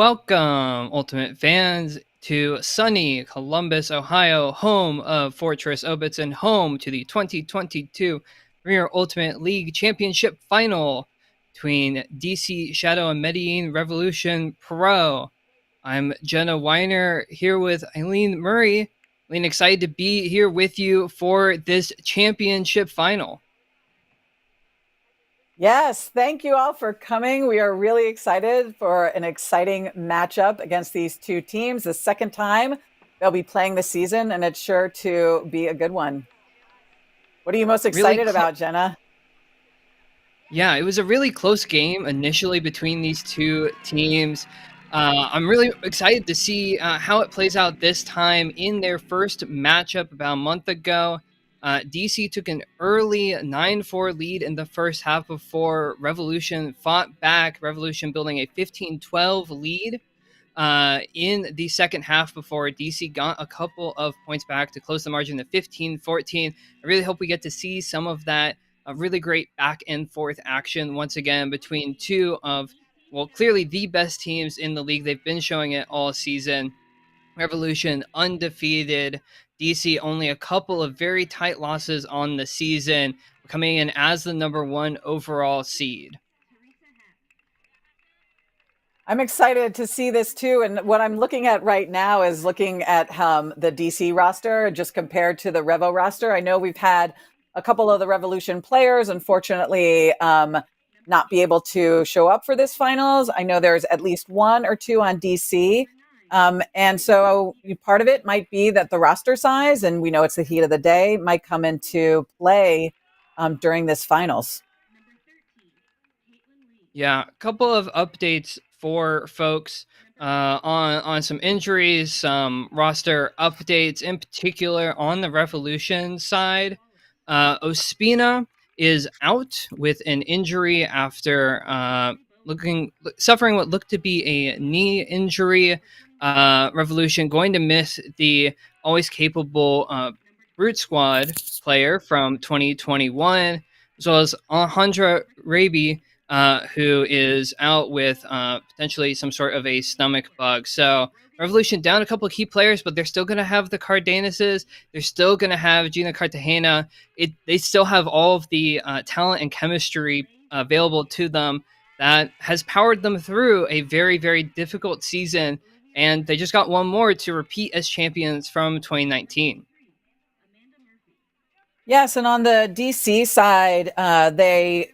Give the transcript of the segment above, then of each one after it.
Welcome, Ultimate fans, to sunny Columbus, Ohio, home of Fortress Obits and home to the 2022 Premier Ultimate League Championship Final between DC Shadow and Medellin Revolution Pro. I'm Jenna Weiner here with Eileen Murray. Eileen, excited to be here with you for this championship final. Yes, thank you all for coming. We are really excited for an exciting matchup against these two teams. The second time they'll be playing this season, and it's sure to be a good one. What are you most excited about, Jenna? Yeah, it was a really close game initially between these two teams. I'm really excited to see how it plays out this time in their first matchup about a month ago. DC took an early 9-4 lead in the first half before Revolution fought back, Revolution building a 15-12 lead in the second half before DC got a couple of points back to close the margin to 15-14. I really hope we get to see some of that really great back and forth action once again between two of, well, clearly the best teams in the league. They've been showing it all season. Revolution undefeated. DC only a couple of very tight losses on the season, coming in as the number one overall seed. I'm excited to see this too. And what I'm looking at right now is looking at the DC roster just compared to the Revo roster. I know we've had a couple of the Revolution players, unfortunately, not be able to show up for this finals. I know there's at least one or two on DC. And so part of it might be that the roster size, and we know it's the heat of the day, might come into play during this finals. Yeah, a couple of updates for folks on some injuries, some roster updates, in particular on the Revolution side. Ospina is out with an injury after suffering what looked to be a knee injury. Revolution going to miss the always capable Brute Squad player from 2021, as well as Alejandra Raby, who is out with potentially some sort of a stomach bug. So Revolution down a couple of key players, but they're still going to have the Cardenases. They're still going to have Gina Cartagena. They still have all of the talent and chemistry available to them that has powered them through a very, very difficult season. And they just got one more to repeat as champions from 2019. Yes, and on the DC side, they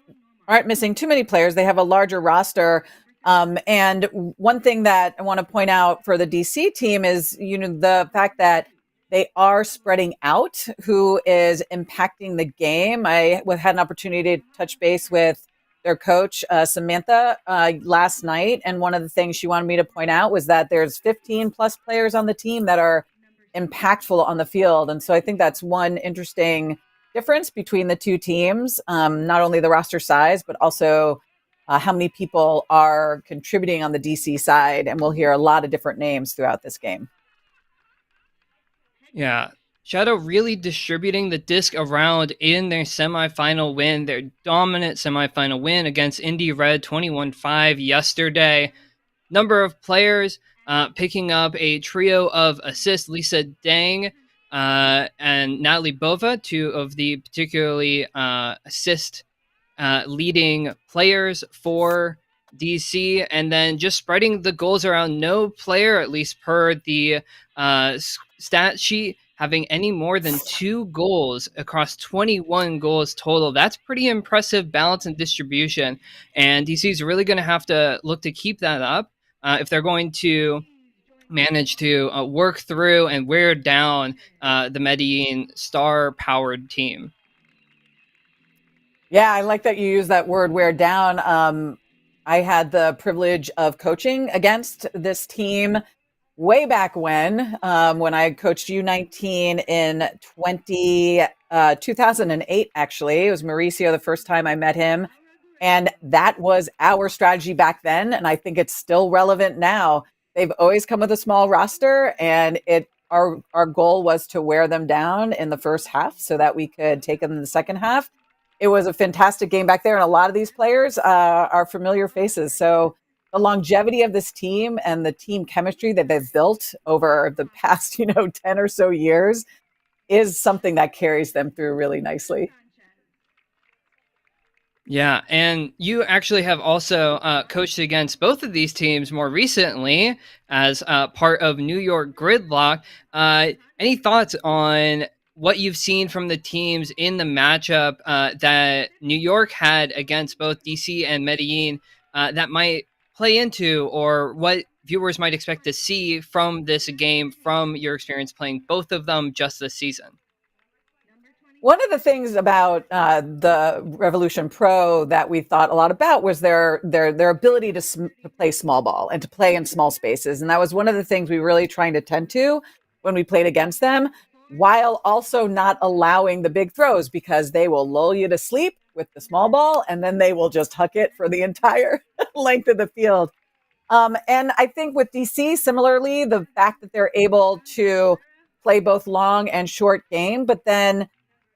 aren't missing too many players. They have a larger roster. And one thing that I want to point out for the DC team is, the fact that they are spreading out who is impacting the game. I had an opportunity to touch base with their coach, Samantha, last night. And one of the things she wanted me to point out was that there's 15 plus players on the team that are impactful on the field. And so I think that's one interesting difference between the two teams, not only the roster size, but also how many people are contributing on the DC side. And we'll hear a lot of different names throughout this game. Yeah. Shadow really distributing the disc around in their semifinal win, their dominant semifinal win against Indy Red 21-5 yesterday. Number of players picking up a trio of assists. Lisa Dang and Natalie Bova, two of the particularly assist leading players for DC, and then just spreading the goals around. No player, at least per the stat sheet, having any more than 2 goals across 21 goals total. That's pretty impressive balance and distribution, and DC is really going to have to look to keep that up if they're going to manage to work through and wear down the Medellin star-powered team. Yeah, I like that you use that word, wear down. I had the privilege of coaching against this team way back when I coached U19 in 2008, actually. It was Mauricio the first time I met him. And that was our strategy back then. And I think it's still relevant now. They've always come with a small roster, and our goal was to wear them down in the first half so that we could take them in the second half. It was a fantastic game back there, and a lot of these players are familiar faces. So the longevity of this team and the team chemistry that they've built over the past, 10 or so years is something that carries them through really nicely. Yeah, and you actually have also coached against both of these teams more recently as part of New York Gridlock. Any thoughts on what you've seen from the teams in the matchup that New York had against both DC and Medellin that might play into, or what viewers might expect to see from this game from your experience playing both of them just this season? One of the things about the Revolution Pro that we thought a lot about was their ability to play small ball and to play in small spaces, and that was one of the things we really trying to tend to when we played against them, while also not allowing the big throws because they will lull you to sleep with the small ball and then they will just huck it for the entire length of the field. And I think with DC, similarly, the fact that they're able to play both long and short game, but then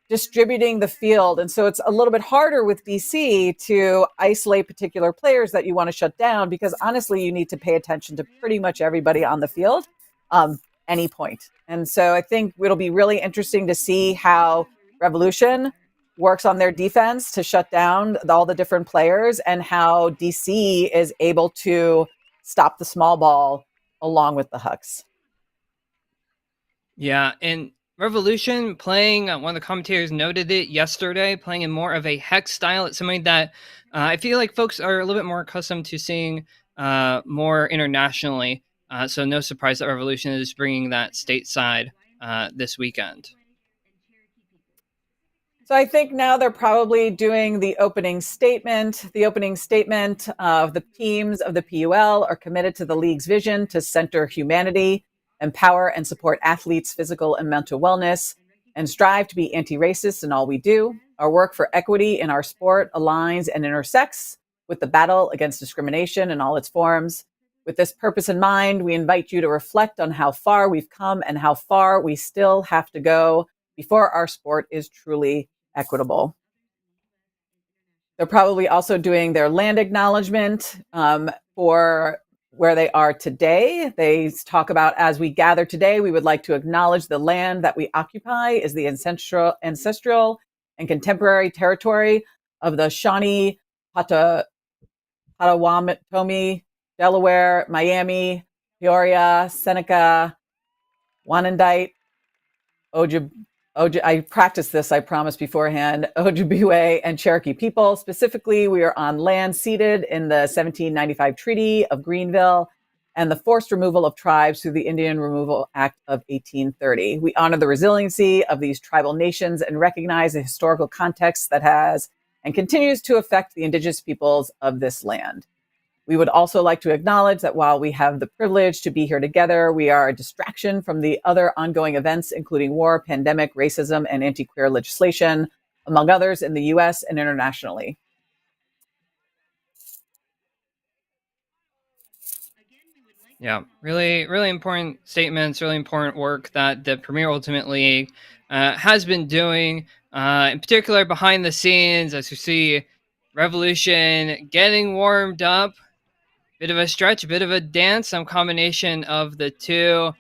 distributing the field. And so it's a little bit harder with DC to isolate particular players that you want to shut down because honestly, you need to pay attention to pretty much everybody on the field any point. And so I think it'll be really interesting to see how Revolution works on their defense to shut down all the different players and how DC is able to stop the small ball along with the Hucks. Yeah, and Revolution playing, one of the commentators noted it yesterday, playing in more of a hex style. It's something that I feel like folks are a little bit more accustomed to seeing more internationally. So no surprise that Revolution is bringing that stateside this weekend. So I think now they're probably doing the opening statement. The opening statement of the teams of the PUL are committed to the league's vision to center humanity, empower and support athletes' physical and mental wellness, and strive to be anti-racist in all we do. Our work for equity in our sport aligns and intersects with the battle against discrimination in all its forms. With this purpose in mind, we invite you to reflect on how far we've come and how far we still have to go before our sport is truly equitable. They're probably also doing their land acknowledgement for where they are today. They talk about, as we gather today, we would like to acknowledge the land that we occupy is the ancestral and contemporary territory of the Shawnee, Potawatomi, Delaware, Miami, Peoria, Seneca, Wanandite, I practiced this, I promised beforehand, Ojibwe and Cherokee people. Specifically, we are on land ceded in the 1795 Treaty of Greenville and the forced removal of tribes through the Indian Removal Act of 1830. We honor the resiliency of these tribal nations and recognize the historical context that has and continues to affect the indigenous peoples of this land. We would also like to acknowledge that while we have the privilege to be here together, we are a distraction from the other ongoing events, including war, pandemic, racism, and anti-queer legislation, among others in the US and internationally. Yeah, really, really important statements, really important work that the Premier Ultimate League has been doing, in particular behind the scenes, as you see Revolution getting warmed up. Bit of a stretch, a bit of a dance, some combination of the two.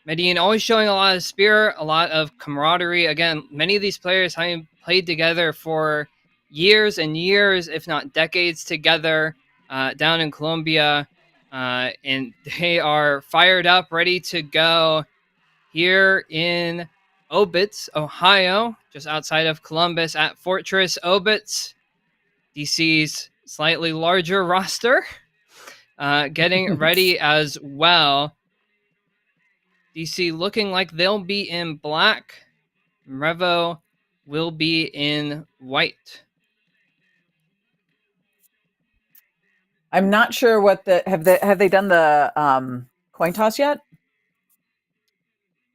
Medellin always showing a lot of spirit, a lot of camaraderie. Again, many of these players having played together for years and years, if not decades together, down in Colombia. And they are fired up, ready to go here in Obitz, Ohio, just outside of Columbus at Fortress Obitz. DC's slightly larger roster, getting ready as well. DC looking like they'll be in black. Revo will be in white. I'm not sure what have they done the coin toss yet?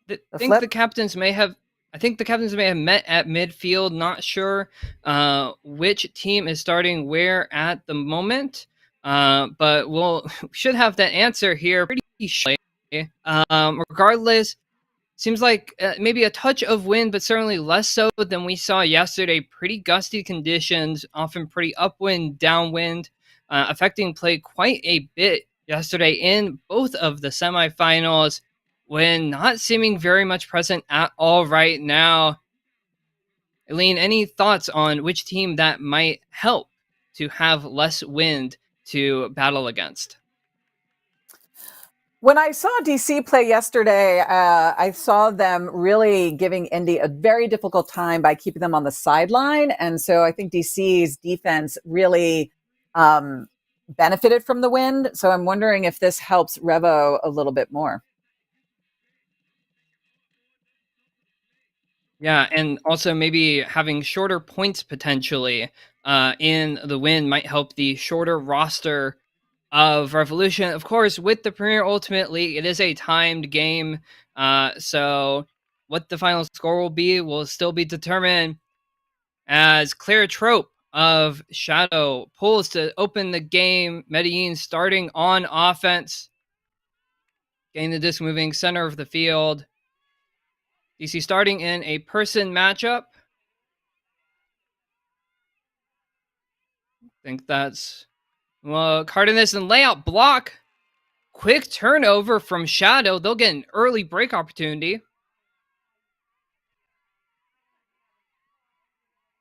I think the captains may have met at midfield. Not sure which team is starting where at the moment, but we'll should have that answer here pretty shortly. Regardless, seems like maybe a touch of wind, but certainly less so than we saw yesterday. Pretty gusty conditions, often pretty upwind, downwind affecting play quite a bit yesterday in both of the semifinals when not seeming very much present at all right now. Eileen, any thoughts on which team that might help to have less wind to battle against? When I saw DC play yesterday, I saw them really giving Indy a very difficult time by keeping them on the sideline. And so I think DC's defense really benefited from the wind. So I'm wondering if this helps Revo a little bit more. Yeah, and also maybe having shorter points potentially in the win might help the shorter roster of Revolution. Of course, with the Premier Ultimate League, it is a timed game, so what the final score will still be determined as Claire Trope of Shadow pulls to open the game. Medellin starting on offense, getting the disc moving center of the field. DC starting in a person matchup. Think that's Cardenas and layout block. Quick turnover from Shadow. They'll get an early break opportunity.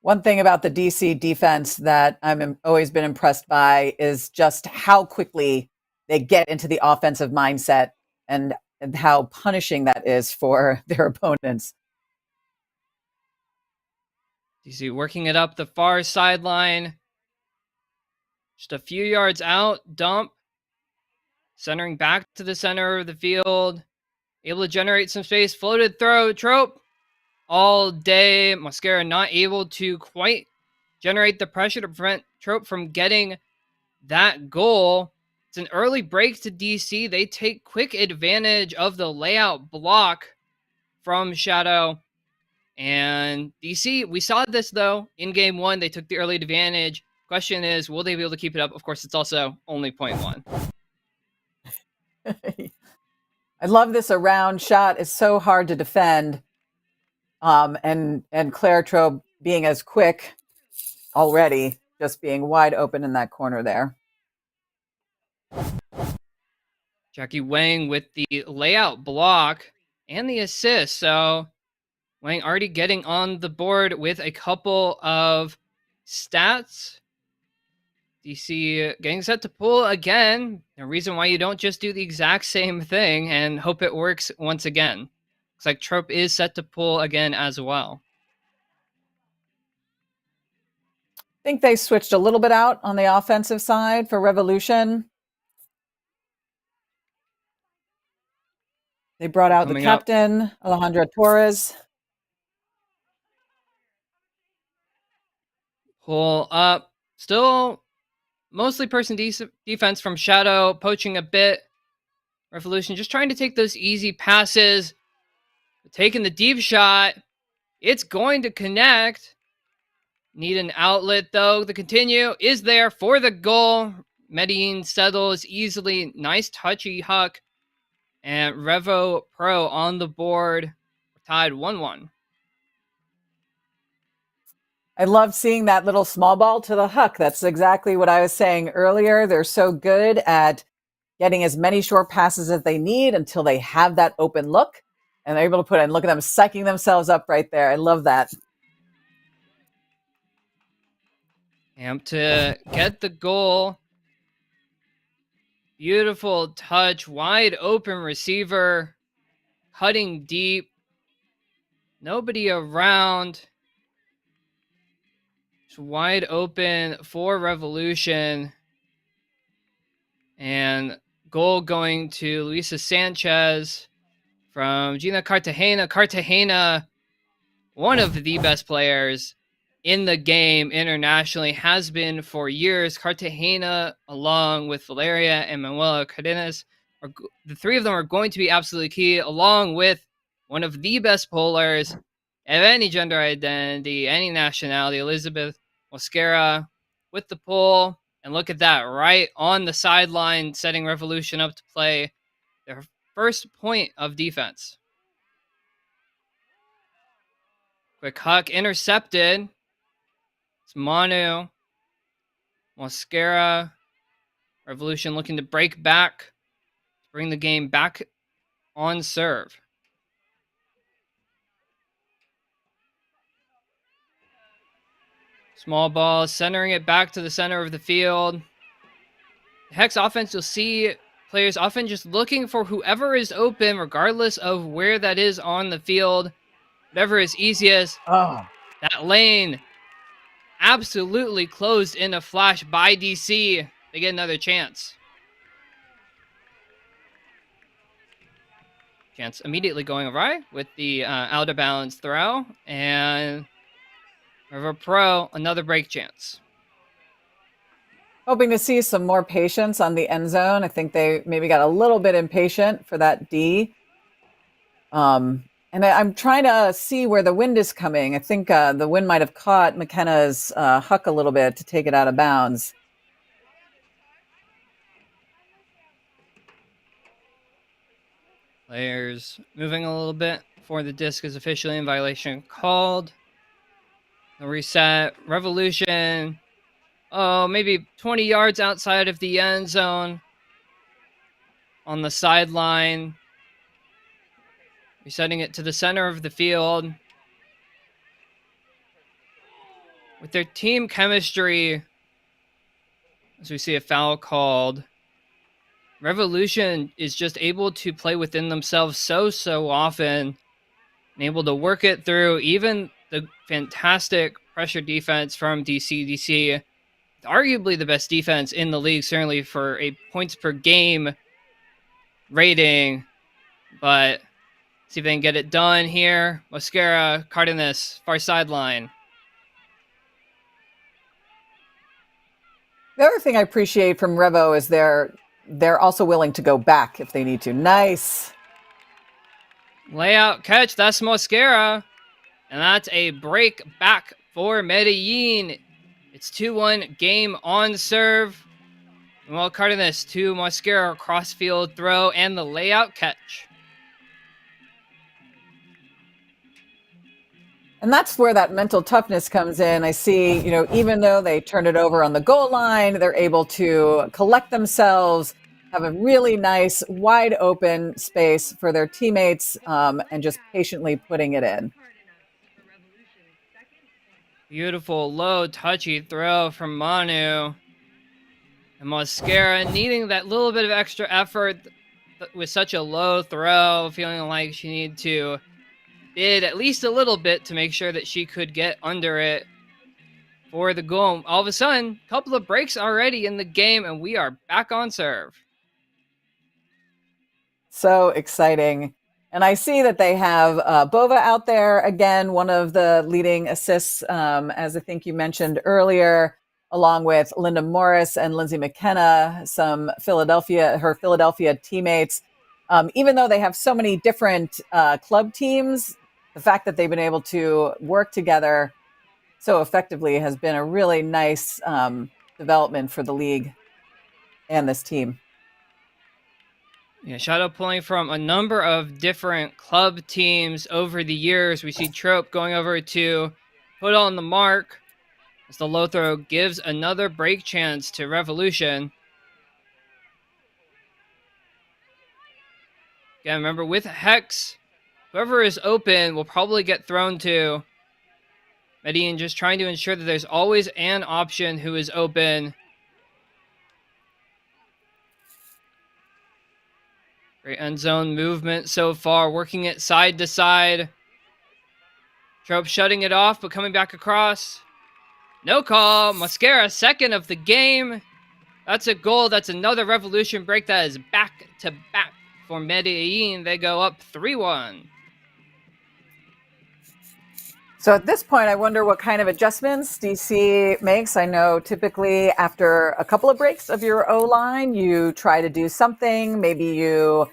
One thing about the DC defense that I'm always been impressed by is just how quickly they get into the offensive mindset and how punishing that is for their opponents. DC working it up the far sideline. Just a few yards out. Dump. Centering back to the center of the field. Able to generate some space. Floated throw. Trope. All day. Mosquera not able to quite generate the pressure to prevent Trope from getting that goal. It's an early break to DC. They take quick advantage of the layout block from Shadow. And DC, we saw this though in game one. They took the early advantage. Question is, will they be able to keep it up? Of course, it's also only 0.1. I love this around shot. It's so hard to defend. And Claire Trobe being as quick already, just being wide open in that corner there. Jackie Wang with the layout block and the assist. So Wang already getting on the board with a couple of stats. DC getting set to pull again. A reason why you don't just do the exact same thing and hope it works once again. Looks like Trope is set to pull again as well. I think they switched a little bit out on the offensive side for Revolution. They brought out the captain, Alejandra Torres. Pull up. Still mostly person defense from Shadow, poaching a bit. Revolution just trying to take those easy passes. Taking the deep shot. It's going to connect. Need an outlet, though. The continue is there for the goal. Medellin settles easily. Nice touchy huck. And Revo Pro on the board. Tied 1-1. I love seeing that little small ball to the huck. That's exactly what I was saying earlier. They're so good at getting as many short passes as they need until they have that open look. And they're able to put in. Look at them psyching themselves up right there. I love that. And to get the goal. Beautiful touch. Wide open receiver. Cutting deep. Nobody around. It's wide open for Revolution. And goal going to Luisa Sanchez from Gina Cartagena. Cartagena, one of the best players in the game internationally, has been for years. Cartagena, along with Valeria and Manuela Cardenas, the three of them are going to be absolutely key, along with one of the best pullers of any gender identity, any nationality, Elizabeth Mosquera, with the pull. And look at that, right on the sideline, setting Revolution up to play their first point of defense. Quick huck intercepted. It's Manu Mosquera Revolution looking to break back, bring the game back on serve. Small ball, centering it back to the center of the field. Hex offense, you'll see players often just looking for whoever is open, regardless of where that is on the field. Whatever is easiest. Oh, That lane absolutely closed in a flash by DC. They get another chance. Chance immediately going awry with the out of bounds throw. And River Pro, another break chance. hoping to see some more patience on the end zone. I think they maybe got a little bit impatient for that D. And I'm trying to see where the wind is coming. I think the wind might have caught McKenna's huck a little bit to take it out of bounds. Players moving a little bit before the disc is officially in violation called. The reset. Revolution. Oh, maybe 20 yards outside of the end zone. On the sideline. Resetting it to the center of the field. With their team chemistry, as we see a foul called, Revolution is just able to play within themselves so often and able to work it through. Even the fantastic pressure defense from DC. DC, arguably the best defense in the league, certainly for a points per game rating. But see if they can get it done here. Mosquera, Cardenas, far sideline. The other thing I appreciate from Revo is they're also willing to go back if they need to. Nice. Layout catch, that's Mosquera. And that's a break back for Medellin. It's 2-1 game on serve. Well, Cardenas to Mosquera, crossfield throw, and the layout catch. And that's where that mental toughness comes in. I see, even though they turned it over on the goal line, they're able to collect themselves, have a really nice, wide open space for their teammates, and just patiently putting it in. Beautiful, low, touchy throw from Manu. And Mosquera needing that little bit of extra effort with such a low throw, feeling like she needed to bid at least a little bit to make sure that she could get under it for the goal. All of a sudden, a couple of breaks already in the game, and we are back on serve. So exciting. And I see that they have Bova out there again, one of the leading assists, as I think you mentioned earlier, along with Linda Morris and Lindsay McKenna, her Philadelphia teammates. Even though they have so many different club teams, the fact that they've been able to work together so effectively has been a really nice development for the league and this team. Yeah, shadow pulling from a number of different club teams over the years. We see Trope going over to put on the mark as the low throw gives another break chance to Revolution. Again, remember with Hex, whoever is open will probably get thrown to. Medellin just trying to ensure that there's always an option who is open. Great end zone movement so far, working it side to side. Trope shutting it off, but coming back across. No call. Mosquera, second of the game. That's a goal. That's another Revolution break. That is back to back for Medellin. They go up 3-1. So at this point, I wonder what kind of adjustments DC makes. I know typically after a couple of breaks of your O-line, you try to do something. Maybe you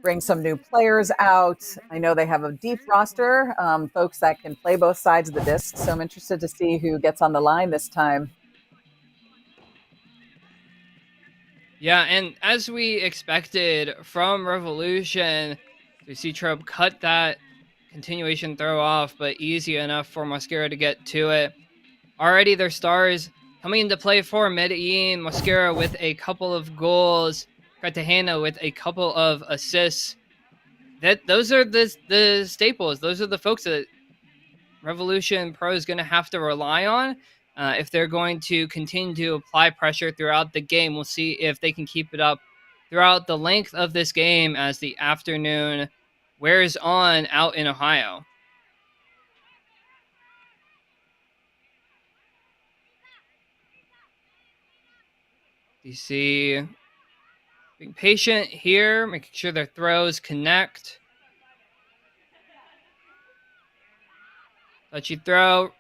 bring some new players out. I know they have a deep roster, folks that can play both sides of the disc. So I'm interested to see who gets on the line this time. Yeah, and as we expected from Revolution, we see Trope cut that continuation throw off, but easy enough for Mosquera to get to it. Already their stars Coming into play for Medellin, Mosquera with a couple of goals, Cartagena with a couple of assists. Those are the staples. Those are the folks that Revolution Pro is going to have to rely on if they're going to continue to apply pressure throughout the game. We'll see if they can keep it up throughout the length of this game as the afternoon wears on out in Ohio. DC being patient here, making sure their throws connect. Touchy throw.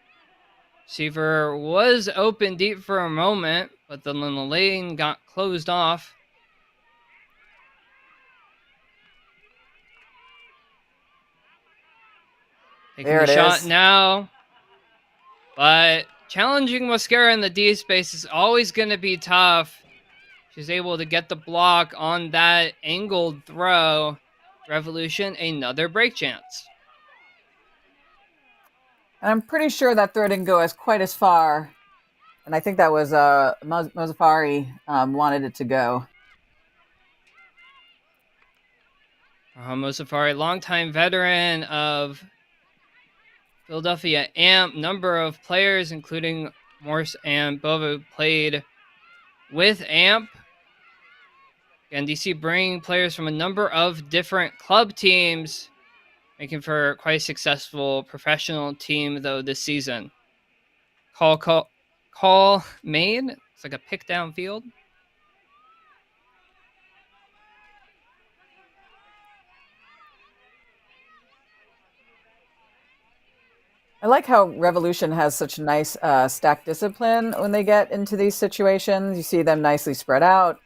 Receiver was open deep for a moment, but then the lane got closed off. Taking There the it shot is. now. But challenging Mosquera in the D space is always going to be tough. She's able to get the block on that angled throw. Revolution, another break chance. And I'm pretty sure that throw didn't go quite as far. And I think that was Mozafari wanted it to go. Mozafari, longtime veteran of Philadelphia AMP, number of players, including Morse and Bova, played with AMP. Again, DC bringing players from a number of different club teams, making for quite a successful professional team, though, this season. Call made. It's like a pick down field. I like how Revolution has such nice stack discipline when they get into these situations. You see them nicely spread out.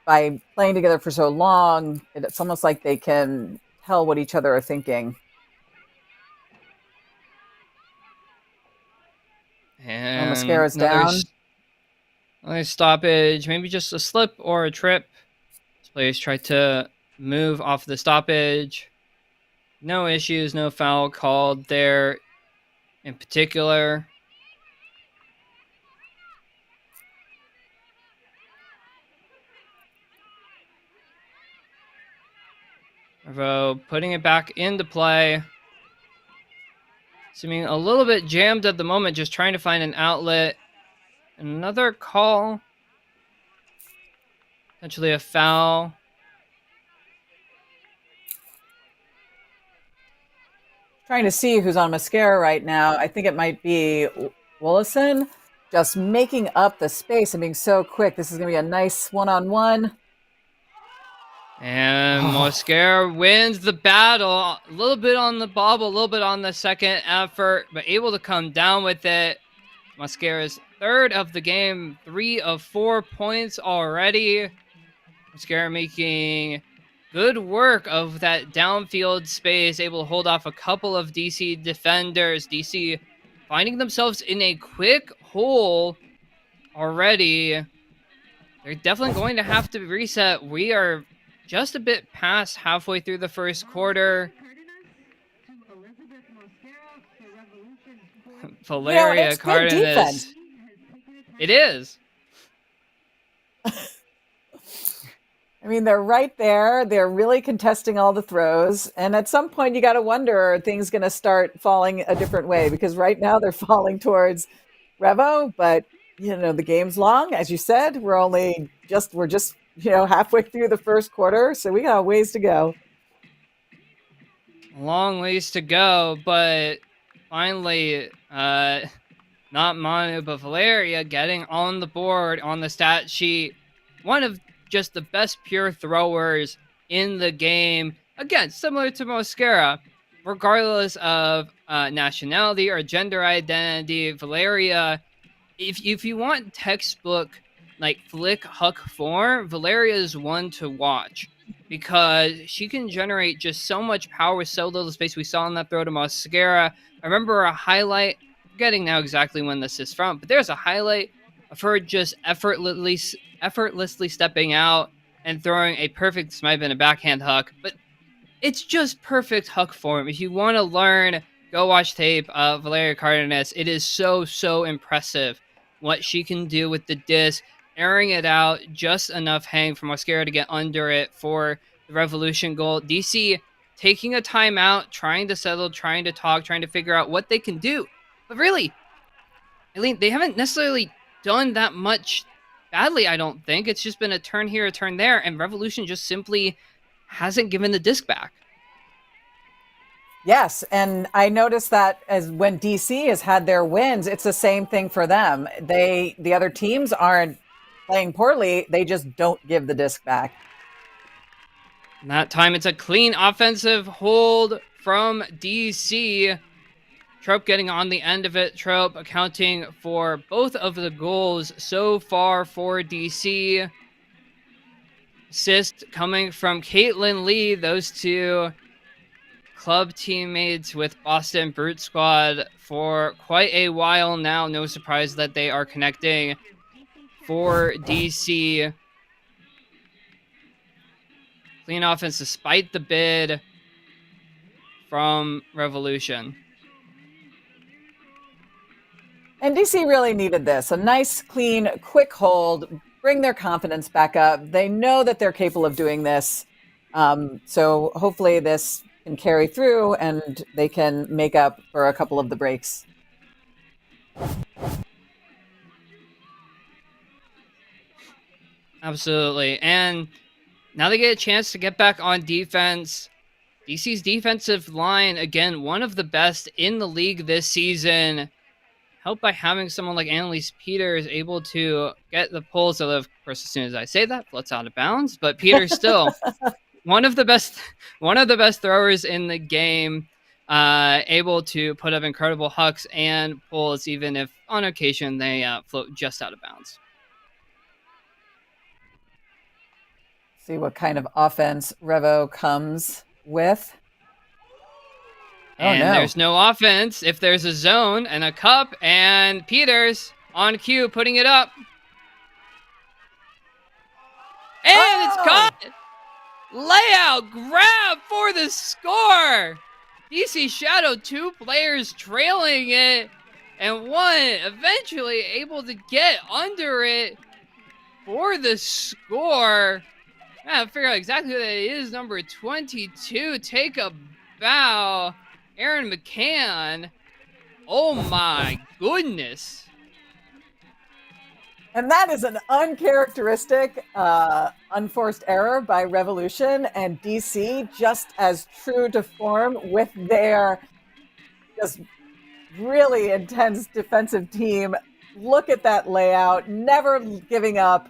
By playing together for so long, it's almost like they can tell what each other are thinking. And Mosquera's down. Another stoppage, maybe just a slip or a trip. This players try to move off the stoppage. No issues, no foul called there in particular. Revo putting it back into play. Seeming a little bit jammed at the moment, just trying to find an outlet. Another call. Potentially a foul. Trying to see who's on Mosquera right now. I think it might be Willison, just making up the space and being so quick. This is going to be a nice one-on-one. And Mosquera wins the battle. A little bit on the bobble, a little bit on the second effort, but able to come down with it. Mosquera's third of the game, 3 of 4 points already. Mosquera making good work of that downfield space, able to hold off a couple of DC defenders. DC finding themselves in a quick hole already. They're definitely going to have to reset. We are just a bit past halfway through the first quarter. Valeria It's good defense. It is. I mean, they're right there. They're really contesting all the throws. And at some point, you got to wonder, are things going to start falling a different way? Because right now they're falling towards Revo. But, the game's long. As you said, we're just halfway through the first quarter. So we got a ways to go. Long ways to go. But finally, not Manu, but Valeria getting on the board on the stat sheet. One of just the best pure throwers in the game. Again, similar to Mosquera, regardless of nationality or gender identity, Valeria, if you want textbook like flick huck form, Valeria is one to watch because she can generate just so much power with so little space. We saw in that throw to Mosquera. I remember a highlight, forgetting now exactly when this is from, but there's a highlight of her just effortlessly stepping out and throwing a perfect smipe and a backhand huck. But it's just perfect huck form. If you want to learn, go watch tape of Valeria Cardenas. It is so impressive what she can do with the disc, airing it out just enough hang for Mosquera to get under it for the Revolution goal. DC taking a timeout, trying to settle, trying to talk, trying to figure out what they can do. But really, Eileen, they haven't necessarily done that much badly, I don't think. It's just been a turn here, a turn there, and Revolution just simply hasn't given the disc back. Yes, and I noticed that as when DC has had their wins, it's the same thing for them. The other teams aren't playing poorly, they just don't give the disc back. And that time it's a clean offensive hold from DC. Trope getting on the end of it. Trope accounting for both of the goals so far for DC. Assist coming from Caitlin Lee. Those two club teammates with Boston Brute Squad for quite a while now. No surprise that they are connecting for DC. Clean offense despite the bid from Revolution. And DC really needed this. A nice, clean, quick hold, bring their confidence back up. They know that they're capable of doing this. So hopefully this can carry through and they can make up for a couple of the breaks. Absolutely. And now they get a chance to get back on defense. DC's defensive line, again, one of the best in the league this season. Helped by having someone like Annalise Peters able to get the pulls. Although, of course, as soon as I say that, floats out of bounds. But Peters still one of the best throwers in the game. Able to put up incredible hucks and pulls, even if on occasion they float just out of bounds. See what kind of offense Revo comes with. And there's no offense if there's a zone and a cup, and Peters on cue putting it up. And it's caught! Layout grab for the score! DC shadowed two players trailing it, and one eventually able to get under it for the score. I gotta figure out exactly who that is. Number 22, take a bow. Aaron McCann. Oh my goodness. And that is an uncharacteristic, unforced error by Revolution, and DC just as true to form with their just really intense defensive team. Look at that layout, never giving up.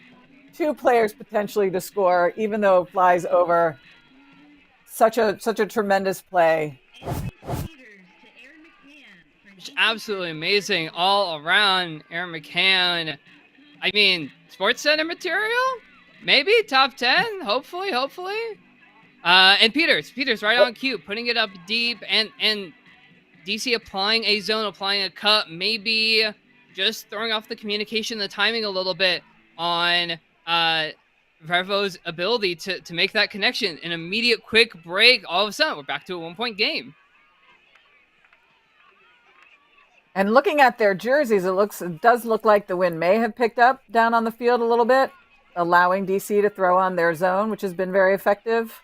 Two players potentially to score, even though it flies over. Such a tremendous play. Absolutely amazing all around. Aaron McCann. I mean, Sports Center material? Maybe top 10, hopefully. And Peters right on cue, putting it up deep, and DC applying a zone, applying a cut, maybe just throwing off the communication, the timing a little bit on Revo's ability to make that connection. An immediate quick break, all of a sudden we're back to a 1-point game. And looking at their jerseys, it does look like the wind may have picked up down on the field a little bit, allowing DC to throw on their zone, which has been very effective.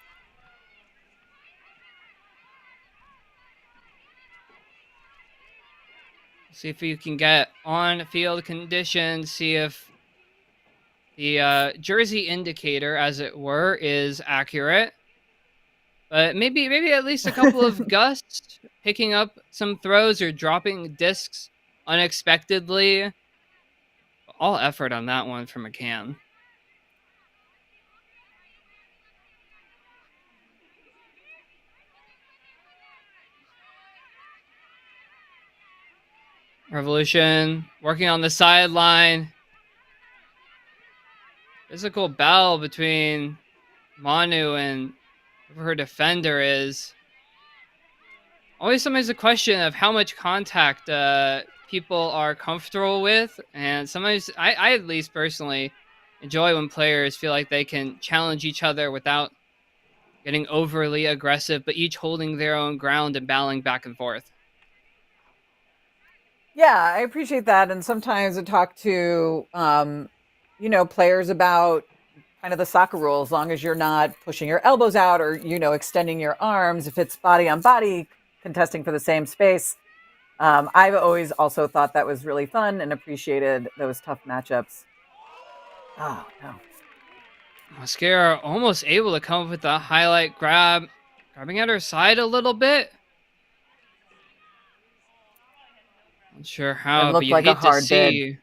See if you can get on field conditions, see if the jersey indicator, as it were, is accurate. But maybe at least a couple of gusts, picking up some throws or dropping discs unexpectedly. All effort on that one from McCann. Revolution working on the sideline. Physical battle between Manu and whoever her defender is. Always sometimes a question of how much contact people are comfortable with, and sometimes I at least personally enjoy when players feel like they can challenge each other without getting overly aggressive, but each holding their own ground and battling back and forth. Yeah, I appreciate that. And sometimes I talk to, players about kind of the soccer rule, as long as you're not pushing your elbows out or, extending your arms, if it's body on body contesting for the same space. I've always also thought that was really fun and appreciated those tough matchups. Oh, no. Mascara almost able to come up with a highlight grab, grabbing at her side a little bit. Not sure It how, but looked you like a hate to hard bid. see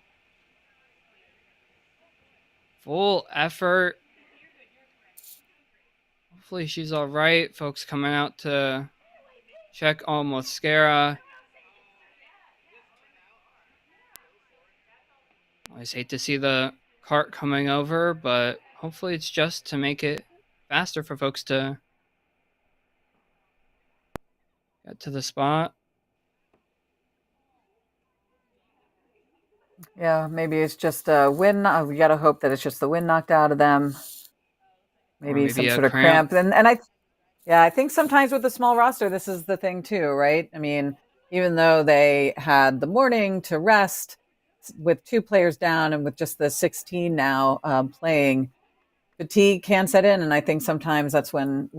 full effort. Hopefully she's all right. Folks coming out to check on Mascara. Always hate to see the cart coming over, but hopefully it's just to make it faster for folks to get to the spot. Yeah, maybe it's just a wind. We got to hope that it's just the wind knocked out of them. Or Maybe maybe some a sort of cramp. cramp. Yeah, I think sometimes with the small roster, this is the thing too, right? I mean, even though they had the morning to rest with two players down and with just the 16 now playing, fatigue can set in, and I think sometimes that's when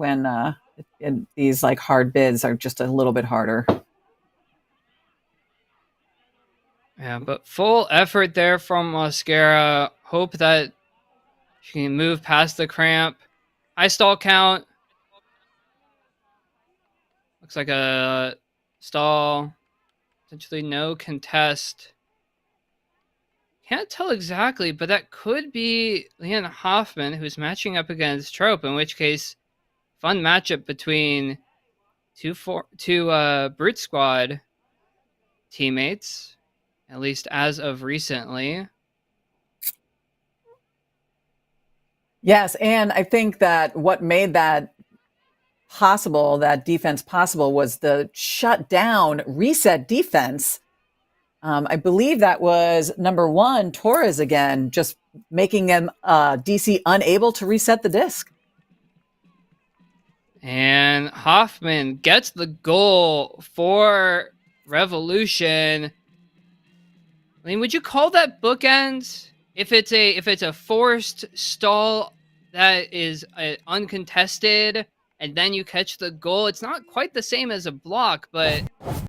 these like hard bids are just a little bit harder. Yeah, but full effort there from Mascara. Hope that she can move past the cramp. High stall count. Looks like a stall. Potentially no contest. Can't tell exactly, but that could be Leon Hoffman, who's matching up against Trope, in which case, fun matchup between two Brute Squad teammates, at least as of recently. Yes, and I think that what made that defense possible, was the shut down reset defense. I believe that was number one, Torres again, just making them DC unable to reset the disc. And Hoffman gets the goal for Revolution. I mean, would you call that bookends? If it's a forced stall that is uncontested, and then you catch the goal, it's not quite the same as a block, but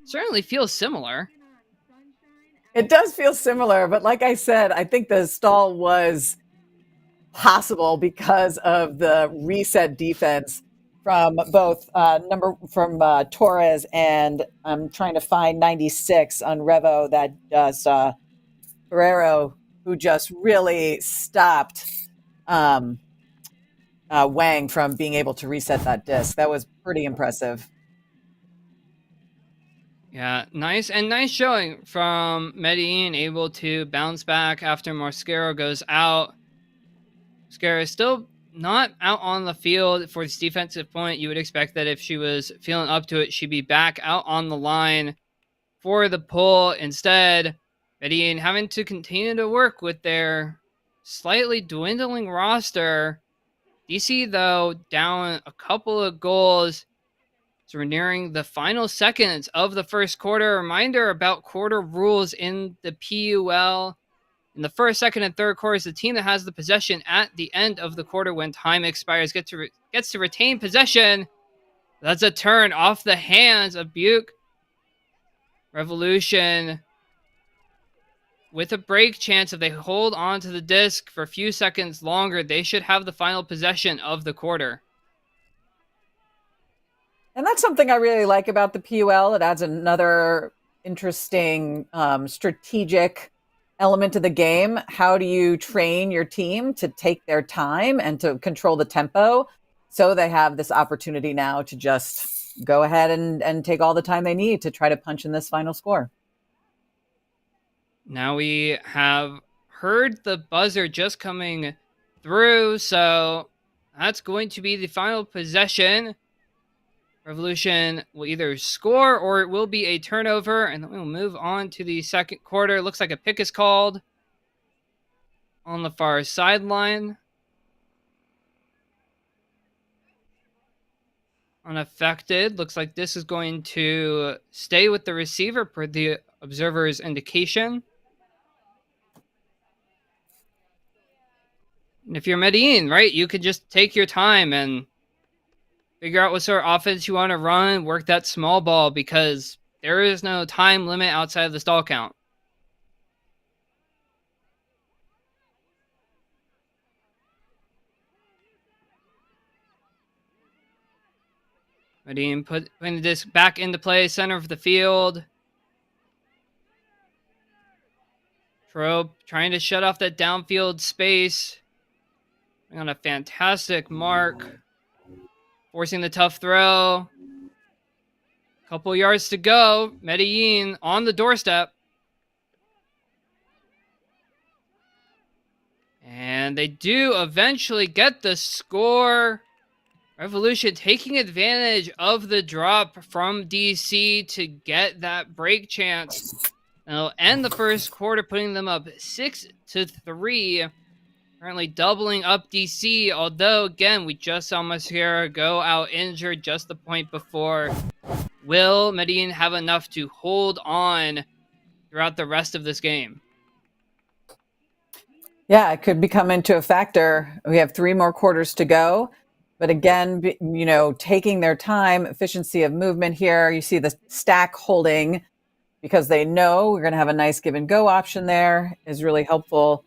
certainly feels similar. It does feel similar, but like I said, I think the stall was possible because of the reset defense from both Torres, and I'm trying to find 96 on Revo, that just Ferrero, who just really stopped um, Wang from being able to reset that disc. That was pretty impressive. Yeah, nice showing from Medellin, able to bounce back after Mosquero goes out. Mosquero is still not out on the field for this defensive point. You would expect that if she was feeling up to it, she'd be back out on the line for the pull. Instead, Medellin having to continue to work with their slightly dwindling roster. DC, though, down a couple of goals. So we're nearing the final seconds of the first quarter. Reminder about quarter rules in the PUL. In the first, second, and third quarters, the team that has the possession at the end of the quarter when time expires gets to retain possession. That's a turn off the hands of Buke. Revolution with a break chance. If they hold on to the disc for a few seconds longer, they should have the final possession of the quarter. And that's something I really like about the PUL. It adds another interesting strategic element to the game. How do you train your team to take their time and to control the tempo, so they have this opportunity now to just go ahead and take all the time they need to try to punch in this final score? Now we have heard the buzzer just coming through, so that's going to be the final possession. Revolution will either score or it will be a turnover, and then we'll move on to the second quarter. Looks like a pick is called on the far sideline. Unaffected. Looks like this is going to stay with the receiver per the observer's indication. And if you're Medellin, right, you could just take your time and figure out what sort of offense you want to run, work that small ball, because there is no time limit outside of the stall count. Medellin putting the disc back into play, center of the field. Trope trying to shut off that downfield space. On a fantastic mark. Forcing the tough throw. Couple yards to go. Medellin on the doorstep. And they do eventually get the score. Revolution taking advantage of the drop from DC to get that break chance. They'll end the first quarter, putting them up 6-3. Currently doubling up DC, although, again, we just saw Mascara go out injured just the point before. Will Medellin have enough to hold on throughout the rest of this game? Yeah, it could become into a factor. We have 3 more quarters to go. But again, taking their time, efficiency of movement here. You see the stack holding because they know we're going to have a nice give and go option there is really helpful.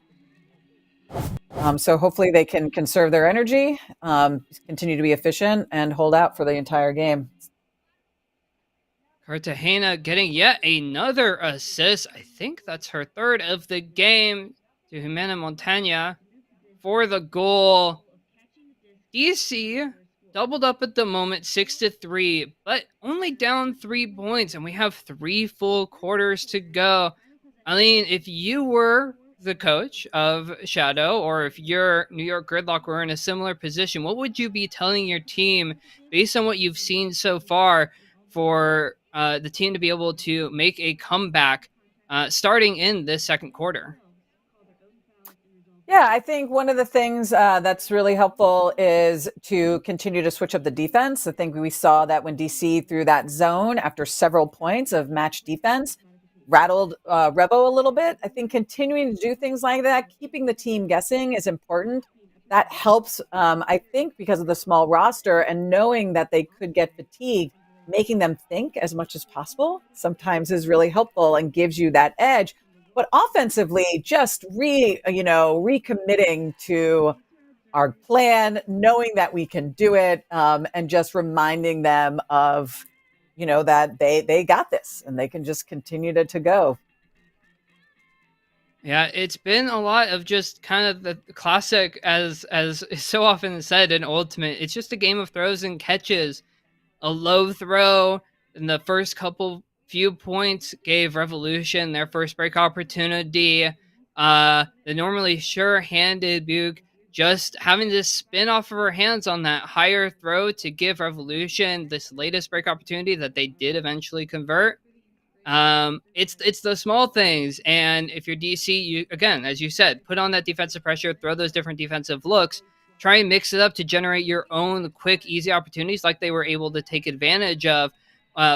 So hopefully they can conserve their energy, continue to be efficient, and hold out for the entire game. Cartagena getting yet another assist. I think that's her third of the game to Jimena Montaña for the goal. DC doubled up at the moment, 6-3, but only down 3 points, and we have 3 full quarters to go. Eileen, if you were the coach of Shadow, or if your New York Gridlock were in a similar position, what would you be telling your team based on what you've seen so far for the team to be able to make a comeback starting in this second quarter? Yeah, I think one of the things that's really helpful is to continue to switch up the defense. I think we saw that when DC threw that zone after several points of match defense, rattled Revo a little bit. I think continuing to do things like that, keeping the team guessing is important. That helps, I think, because of the small roster and knowing that they could get fatigued, making them think as much as possible sometimes is really helpful and gives you that edge. But offensively, just recommitting to our plan, knowing that we can do it, and just reminding them of, that they got this and they can just continue to go. Yeah, it's been a lot of just kind of the classic, as is so often said in Ultimate. It's just a game of throws and catches. A low throw in the first few points gave Revolution their first break opportunity. The normally sure-handed Buke just having to spin off of her hands on that higher throw to give Revolution this latest break opportunity that they did eventually convert. It's the small things, and if you're DC, you, again, as you said, put on that defensive pressure, throw those different defensive looks, try and mix it up to generate your own quick, easy opportunities, like they were able to take advantage of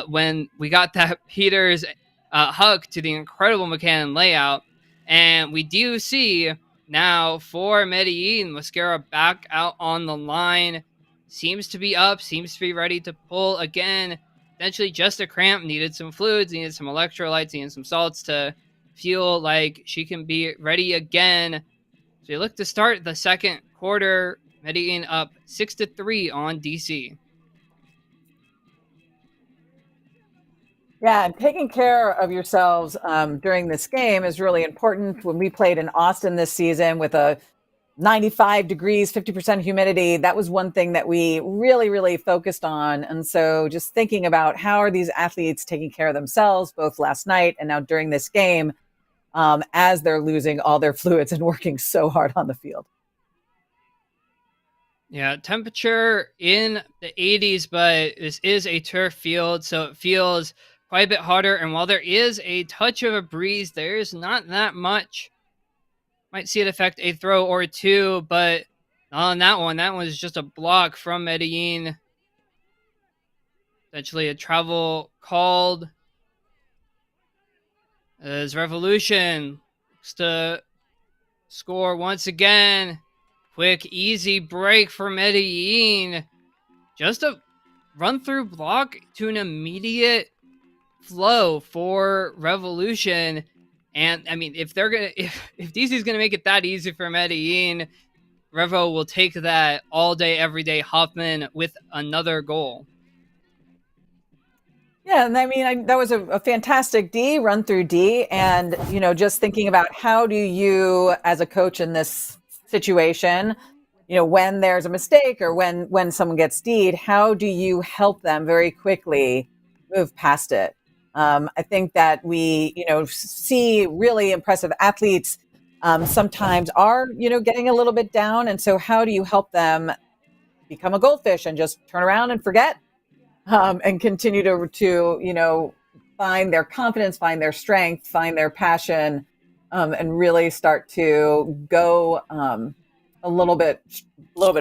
when we got that Peters hug to the incredible McCann layout. And we do see now for Medellin, Mascara back out on the line, seems to be up, seems to be ready to pull again. Essentially just a cramp, needed some fluids, needed some electrolytes, needed some salts to feel like she can be ready again. So you look to start the second quarter, Medellin up 6-3 on DC. Yeah, and taking care of yourselves during this game is really important. When we played in Austin this season with a 95 degrees, 50% humidity, that was one thing that we really, really focused on. And so just thinking about how are these athletes taking care of themselves, both last night and now during this game, as they're losing all their fluids and working so hard on the field. Yeah, temperature in the 80s, but this is a turf field, so it feels quite a bit hotter. And while there is a touch of a breeze, there's not that much. Might see it affect a throw or two, but not on that one. That one was just a block from Medellin. Essentially a travel called. As Revolution looks to score once again. Quick, easy break for Medellin. Just a run through block to an immediate flow for Revolution. And I mean, if they're gonna if DC's gonna make it that easy for Medellin, Revo will take that all day, every day. Hoffman with another goal. Yeah, and I mean, that was a fantastic D run through D, and just thinking about how do you, as a coach in this situation, when there's a mistake or when someone gets D'd, how do you help them very quickly move past it? I think that we, see really impressive athletes sometimes are, getting a little bit down, and so how do you help them become a goldfish and just turn around and forget? And continue to find their confidence, find their strength, find their passion, and really start to go a little bit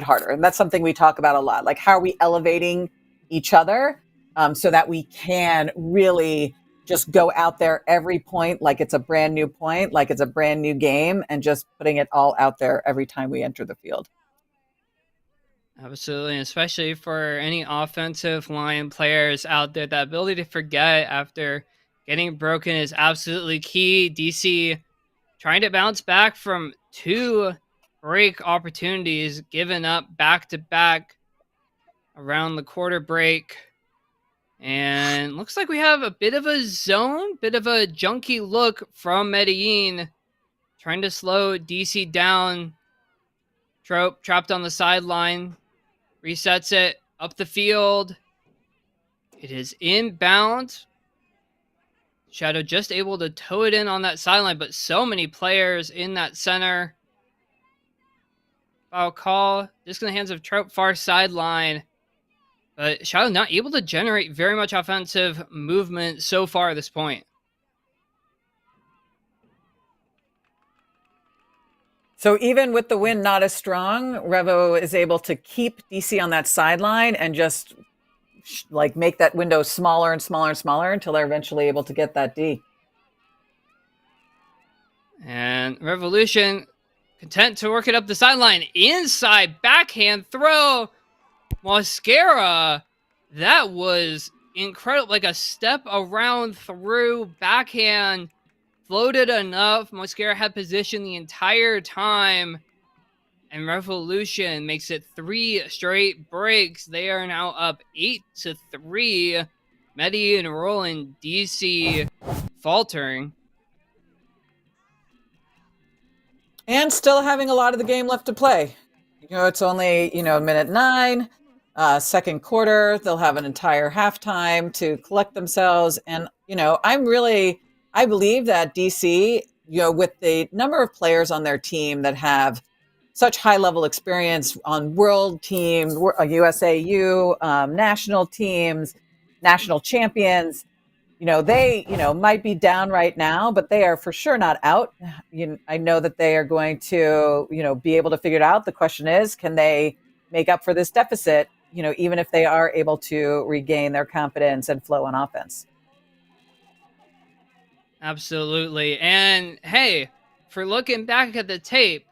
harder. And that's something we talk about a lot. Like, how are we elevating each other so that we can really just go out there every point like it's a brand new point, like it's a brand new game, and just putting it all out there every time we enter the field. Absolutely, especially for any offensive line players out there, that ability to forget after getting broken is absolutely key. DC trying to bounce back from two break opportunities given up back to back around the quarter break. And looks like we have a bit of a zone, bit of a junky look from Medellin, trying to slow DC down. Trope trapped on the sideline, resets it up the field. It is inbound. Shadow just able to tow it in on that sideline, but so many players in that center. Foul call, just in the hands of Trope, far sideline. But Shadow not able to generate very much offensive movement so far at this point. So even with the wind not as strong, Revo is able to keep DC on that sideline and just like make that window smaller and smaller and smaller until they're eventually able to get that D. And Revolution content to work it up the sideline. Inside backhand throw. Mosquera. That was incredible. Like a step around through backhand. Floated enough. Mosquera had position the entire time. And Revolution makes it 3 straight breaks. They are now up 8-3. Medellin and rolling. DC faltering. And still having a lot of the game left to play. It's only, minute 9, second quarter. They'll have an entire halftime to collect themselves. And, I believe that DC, with the number of players on their team that have such high level experience on world teams, USAU, national teams, national champions, they, might be down right now, but they are for sure not out. I know that they are going to, be able to figure it out. The question is, can they make up for this deficit, even if they are able to regain their confidence and flow on offense? Absolutely. And hey, for looking back at the tape,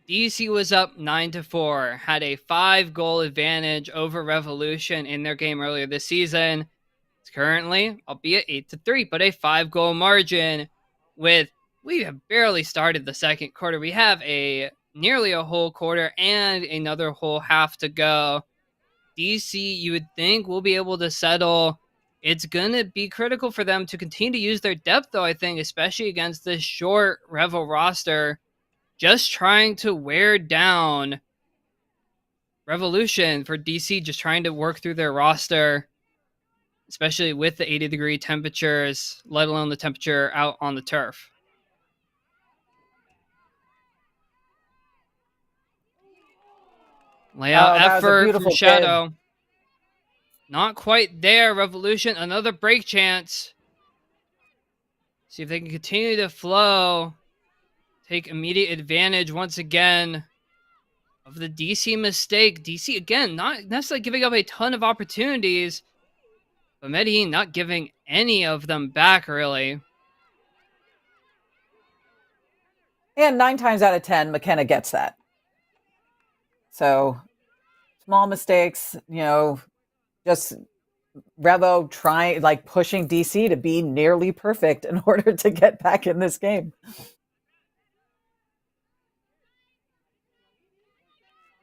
DC was up 9-4, had a 5-goal advantage over Revolution in their game earlier this season. It's currently, albeit 8-3, but a 5-goal margin. We have barely started the second quarter. We have nearly a whole quarter and another whole half to go. DC, you would think, will be able to settle. It's going to be critical for them to continue to use their depth, though, I think, especially against this short Revo roster. Just trying to wear down Revolution for DC, just trying to work through their roster, especially with the 80-degree temperatures, let alone the temperature out on the turf. Layout effort from Shadow. Kid. Not quite there. Revolution, another break chance. See if they can continue to flow. Take immediate advantage once again of the DC mistake. DC, again, not necessarily giving up a ton of opportunities, but Medellin not giving any of them back, really. And 9 times out of 10, McKenna gets that. So small mistakes, just Revo trying, like pushing DC to be nearly perfect in order to get back in this game.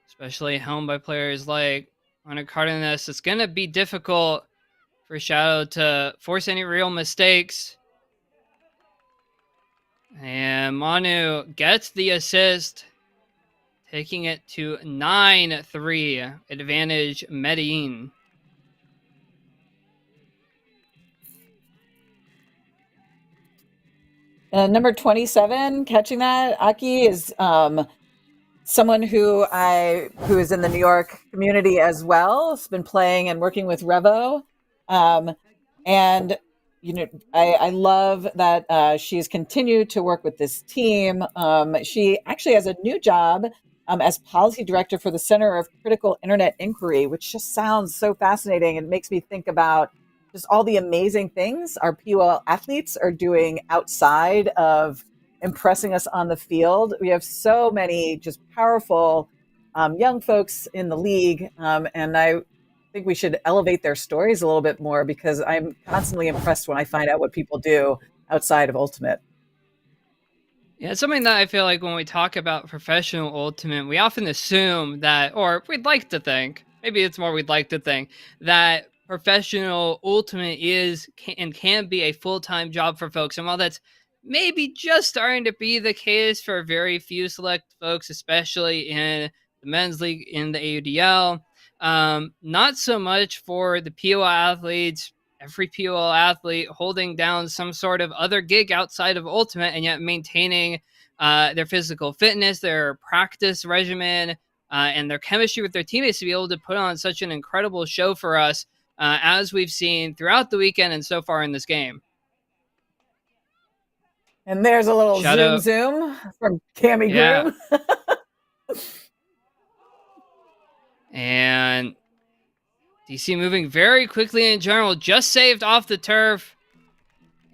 Especially helmed by players like Hunter Cardenas. It's going to be difficult for Shadow to force any real mistakes. And Manu gets the assist, taking it to 9-3, advantage Medellin. Number 27, catching that, Aki is someone who is in the New York community as well. Has been playing and working with Revo, and I love that she's continued to work with this team. She actually has a new job as policy director for the Center of Critical Internet Inquiry, which just sounds so fascinating and makes me think about just all the amazing things our POL athletes are doing outside of impressing us on the field. We have so many just powerful young folks in the league, and I think we should elevate their stories a little bit more because I'm constantly impressed when I find out what people do outside of Ultimate. Yeah, it's something that I feel like when we talk about professional ultimate, we often assume that, or we'd like to think, maybe it's more we'd like to think, that professional ultimate can be a full-time job for folks. And while that's maybe just starting to be the case for very few select folks, especially in the men's league in the AUDL, not so much for the PO athletes. Every POL athlete holding down some sort of other gig outside of Ultimate and yet maintaining their physical fitness, their practice regimen, and their chemistry with their teammates to be able to put on such an incredible show for us, as we've seen throughout the weekend and so far in this game. And there's a little zoom Shadow, zoom from Cami yeah. Groom. And DC moving very quickly in general, just saved off the turf.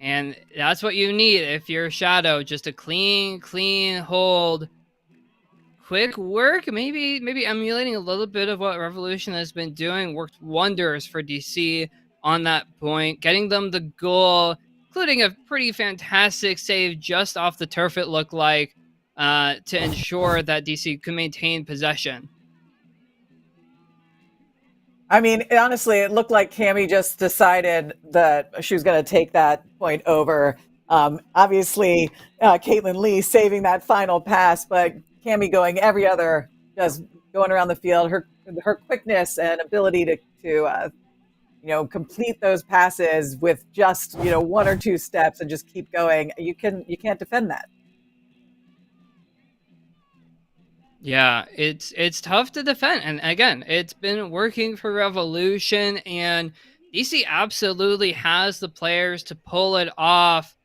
And that's what you need if you're Shadow. Just a clean hold. Quick work, maybe emulating a little bit of what Revolution has been doing, worked wonders for DC on that point, getting them the goal, including a pretty fantastic save just off the turf, it looked like, to ensure that DC could maintain possession. I mean, honestly, it looked like Cami just decided that she was going to take that point over. Obviously, Caitlin Lee saving that final pass, but Cami going every other, just going around the field. Her quickness and ability to complete those passes with just one or two steps and just keep going. You can't defend that. Yeah, it's tough to defend. And again, it's been working for Revolution, and DC absolutely has the players to pull it off.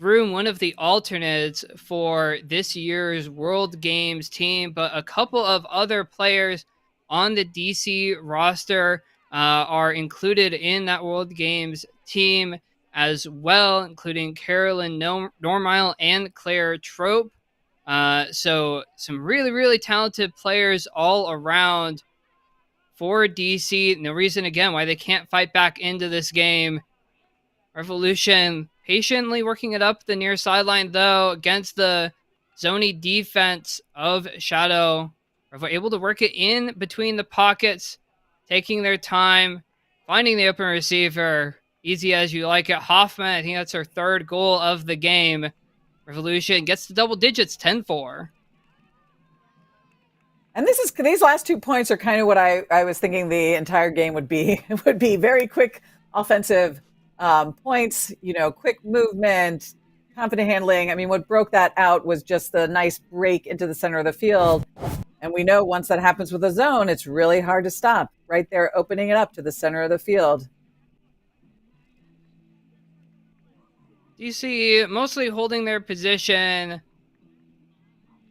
Groom, one of the alternates for this year's World Games team, but a couple of other players on the DC roster are included in that World Games team as well, including Carolyn Normile and Claire Trope. So some really talented players all around for DC. No reason again why they can't fight back into this game. Revolution patiently working it up the near sideline though against the zony defense of Shadow. Revo able to work it in between the pockets, taking their time, finding the open receiver. Easy as you like it. Hoffman, I think that's her third goal of the game. Revolution gets to double digits, 10-4. And these last 2 points are kind of what I was thinking the entire game would be. It would be very quick offensive points, quick movement, confident handling. I mean, what broke that out was just the nice break into the center of the field. And we know once that happens with a zone, it's really hard to stop. Right there, opening it up to the center of the field. DC mostly holding their position,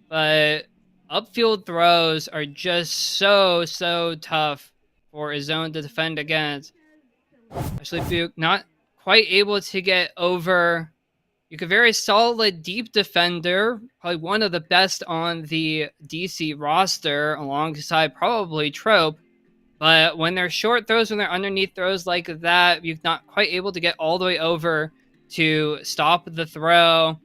but upfield throws are just so tough for a zone to defend against. Especially if you're not quite able to get over You could very solid deep defender, probably one of the best on the DC roster, alongside probably Trope. But when they're short throws, when they're underneath throws like that, you're not quite able to get all the way over to stop the throw.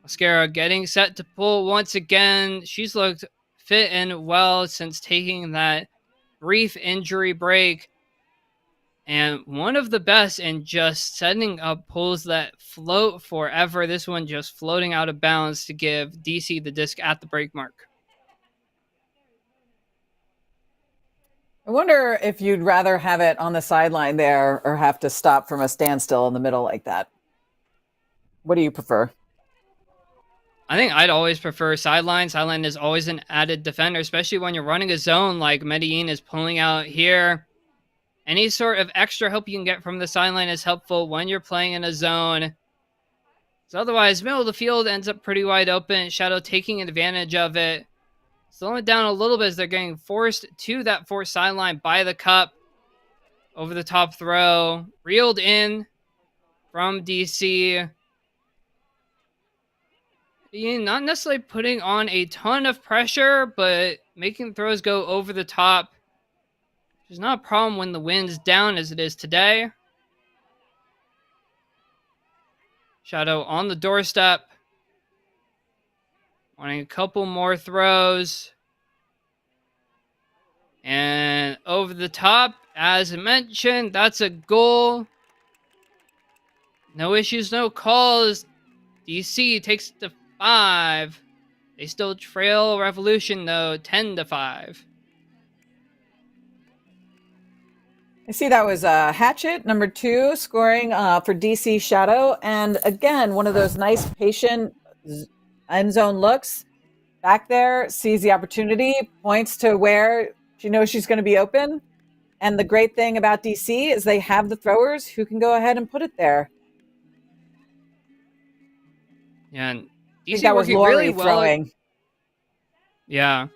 Mascara getting set to pull once again. She's looked fit and well since taking that brief injury break. And one of the best in just setting up pulls that float forever. This one just floating out of bounds to give DC the disc at the break mark. I wonder if you'd rather have it on the sideline there or have to stop from a standstill in the middle like that. What do you prefer? I think I'd always prefer sideline. Sideline is always an added defender, especially when you're running a zone like Medellin is pulling out here. Any sort of extra help you can get from the sideline is helpful when you're playing in a zone. So otherwise, middle of the field ends up pretty wide open. Shadow taking advantage of it. Slowing it down a little bit as they're getting forced to that forced sideline by the cup. Over the top throw. Reeled in from DC. Not necessarily putting on a ton of pressure, but making throws go over the top. Which is not a problem when the wind's down as it is today. Shadow on the doorstep. Wanting a couple more throws. And over the top, as mentioned, that's a goal. No issues, no calls. DC takes the 5. They still trail Revolution, though, 10-5. I see that was Hatchet, number 2, scoring for DC Shadow. And again, one of those nice, patient end zone looks. Back there, sees the opportunity, points to where she knows she's going to be open. And the great thing about DC is they have the throwers who can go ahead and put it there. Yeah, and I think DC that was working Lori really well. throwing. Yeah.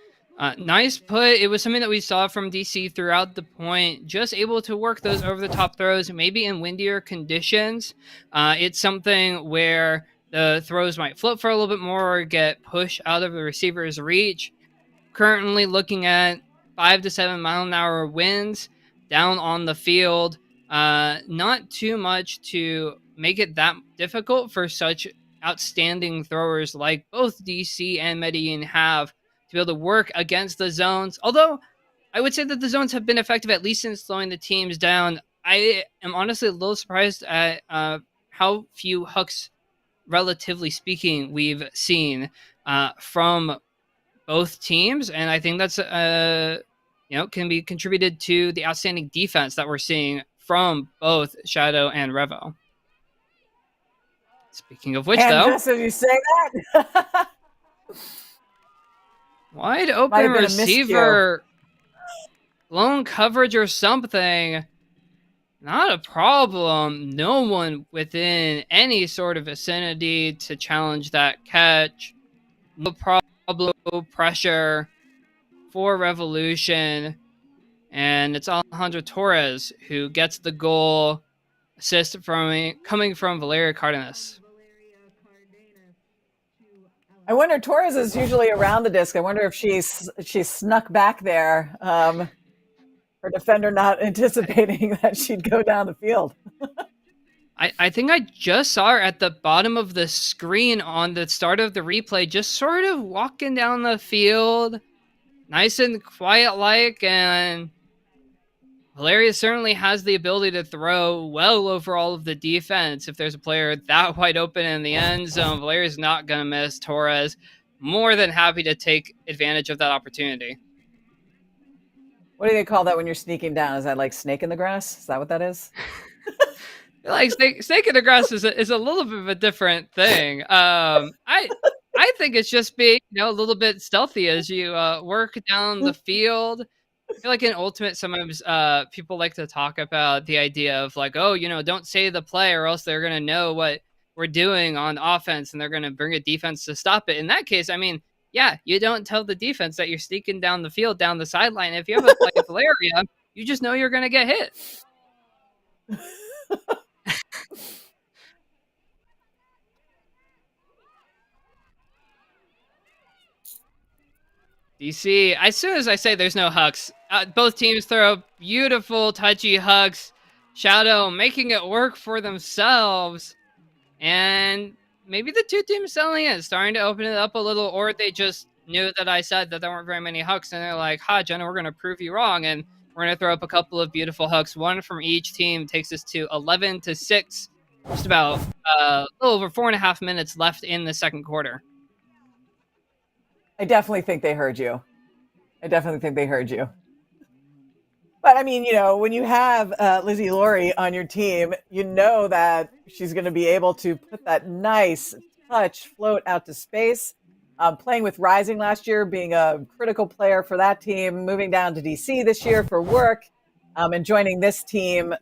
Nice put. It was something that we saw from DC throughout the point. Just able to work those over the top throws, maybe in windier conditions. It's something where the throws might flip for a little bit more or get pushed out of the receiver's reach. Currently looking at 5 to 7 mile an hour winds down on the field. Not too much to make it that difficult for such outstanding throwers like both DC and Medellin have to be able to work against the zones. Although I would say that the zones have been effective, at least in slowing the teams down. I am honestly a little surprised at how few hooks, relatively speaking, we've seen from both teams. And I think that's, can be contributed to the outstanding defense that we're seeing from both Shadow and Revo. Speaking of which, and though, just as you say that, wide open receiver, blown coverage or something. Not a problem. No one within any sort of vicinity to challenge that catch. No problem. Pressure for Revolution. And it's Alejandro Torres who gets the goal. Assist coming from Valeria Cardenas. I wonder, Torres is usually around the disc. I wonder if she's snuck back there. Her defender not anticipating that she'd go down the field. I think I just saw her at the bottom of the screen on the start of the replay, just sort of walking down the field, nice and quiet-like, and Valeria certainly has the ability to throw well over all of the defense. If there's a player that wide open in the end zone, Valeria's not going to miss. Torres more than happy to take advantage of that opportunity. What do they call that when you're sneaking down? Is that like snake in the grass? Is that what that is? Like snake in the grass is a little bit of a different thing. I think it's just being a little bit stealthy as you work down the field. I feel like in Ultimate, sometimes people like to talk about the idea of like, oh, don't say the play or else they're going to know what we're doing on offense and they're going to bring a defense to stop it. In that case, I mean, yeah, you don't tell the defense that you're sneaking down the field, down the sideline. If you have a play with Valeria, you just know you're going to get hit. DC, as soon as I say there's no hucks, both teams throw beautiful, touchy hucks. Shadow making it work for themselves. And maybe the two teams selling it, starting to open it up a little, or they just knew that I said that there weren't very many hucks, and they're like, "Ha, Jenna, we're going to prove you wrong, and we're going to throw up a couple of beautiful hucks. One from each team takes us to 11-6. Just about a little over 4.5 minutes left in the second quarter. I definitely think they heard you. I definitely think they heard you. But I mean, when you have Lizzie Laurie on your team, you know that she's going to be able to put that nice touch float out to space. Playing with Rising last year, being a critical player for that team, moving down to DC this year for work, and joining this team,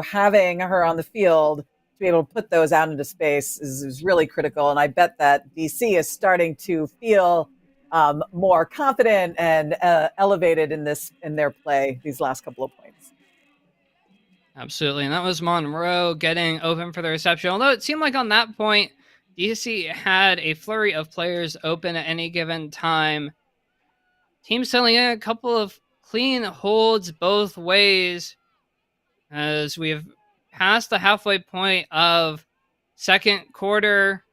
having her on the field to be able to put those out into space is really critical. And I bet that DC is starting to feel more confident and elevated in their play these last couple of points. Absolutely. And that was Monroe getting open for the reception. Although it seemed like on that point, DC had a flurry of players open at any given time. Team selling in a couple of clean holds both ways as we have passed the halfway point of second quarter.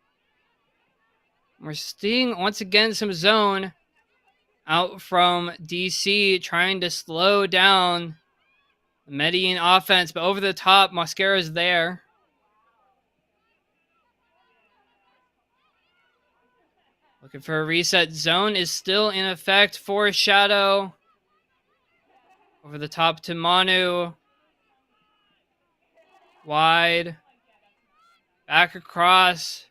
We're seeing once again some zone out from DC trying to slow down the Medellin offense, but over the top, Mosquera's there. Looking for a reset. Zone is still in effect for Shadow. Over the top to Manu. Wide. Back across.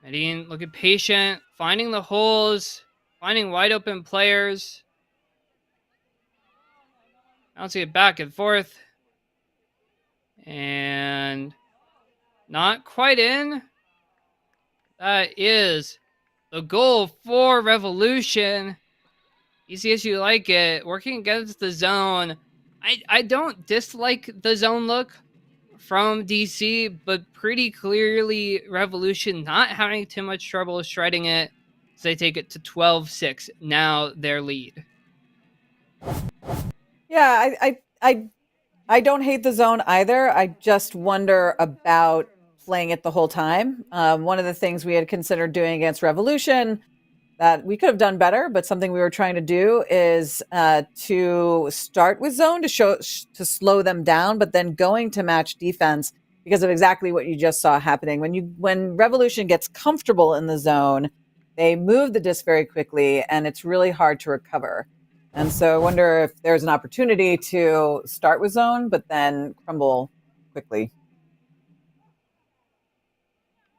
Medellin looking patient. Finding the holes. Finding wide open players. Bouncing it back and forth. And not quite in. That is the goal for Revolution. Easy as you like it. Working against the zone. I don't dislike the zone look from DC, but pretty clearly Revolution not having too much trouble shredding it. So they take it to 12-6. Now their lead. Yeah, I don't hate the zone either. I just wonder about playing it the whole time. One of the things we had considered doing against Revolution that we could have done better, but something we were trying to do is to start with zone to slow them down, but then going to match defense because of exactly what you just saw happening. When Revolution gets comfortable in the zone, they move the disc very quickly, and it's really hard to recover. And so I wonder if there's an opportunity to start with zone, but then crumble quickly.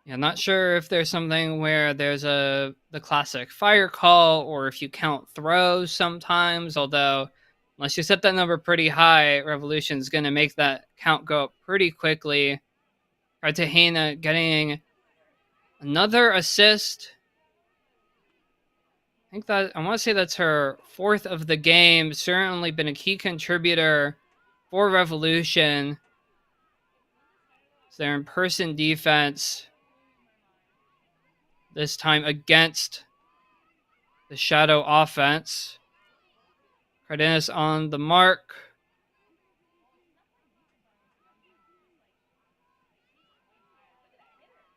Yeah, not sure if there's something where there's the classic fire call or if you count throws sometimes, although unless you set that number pretty high, Revolution's going to make that count go up pretty quickly. Cartagena getting another assist. I want to say that's her fourth of the game. Certainly been a key contributor for Revolution. It's their in-person defense. This time against the Shadow offense. Cardenas on the mark.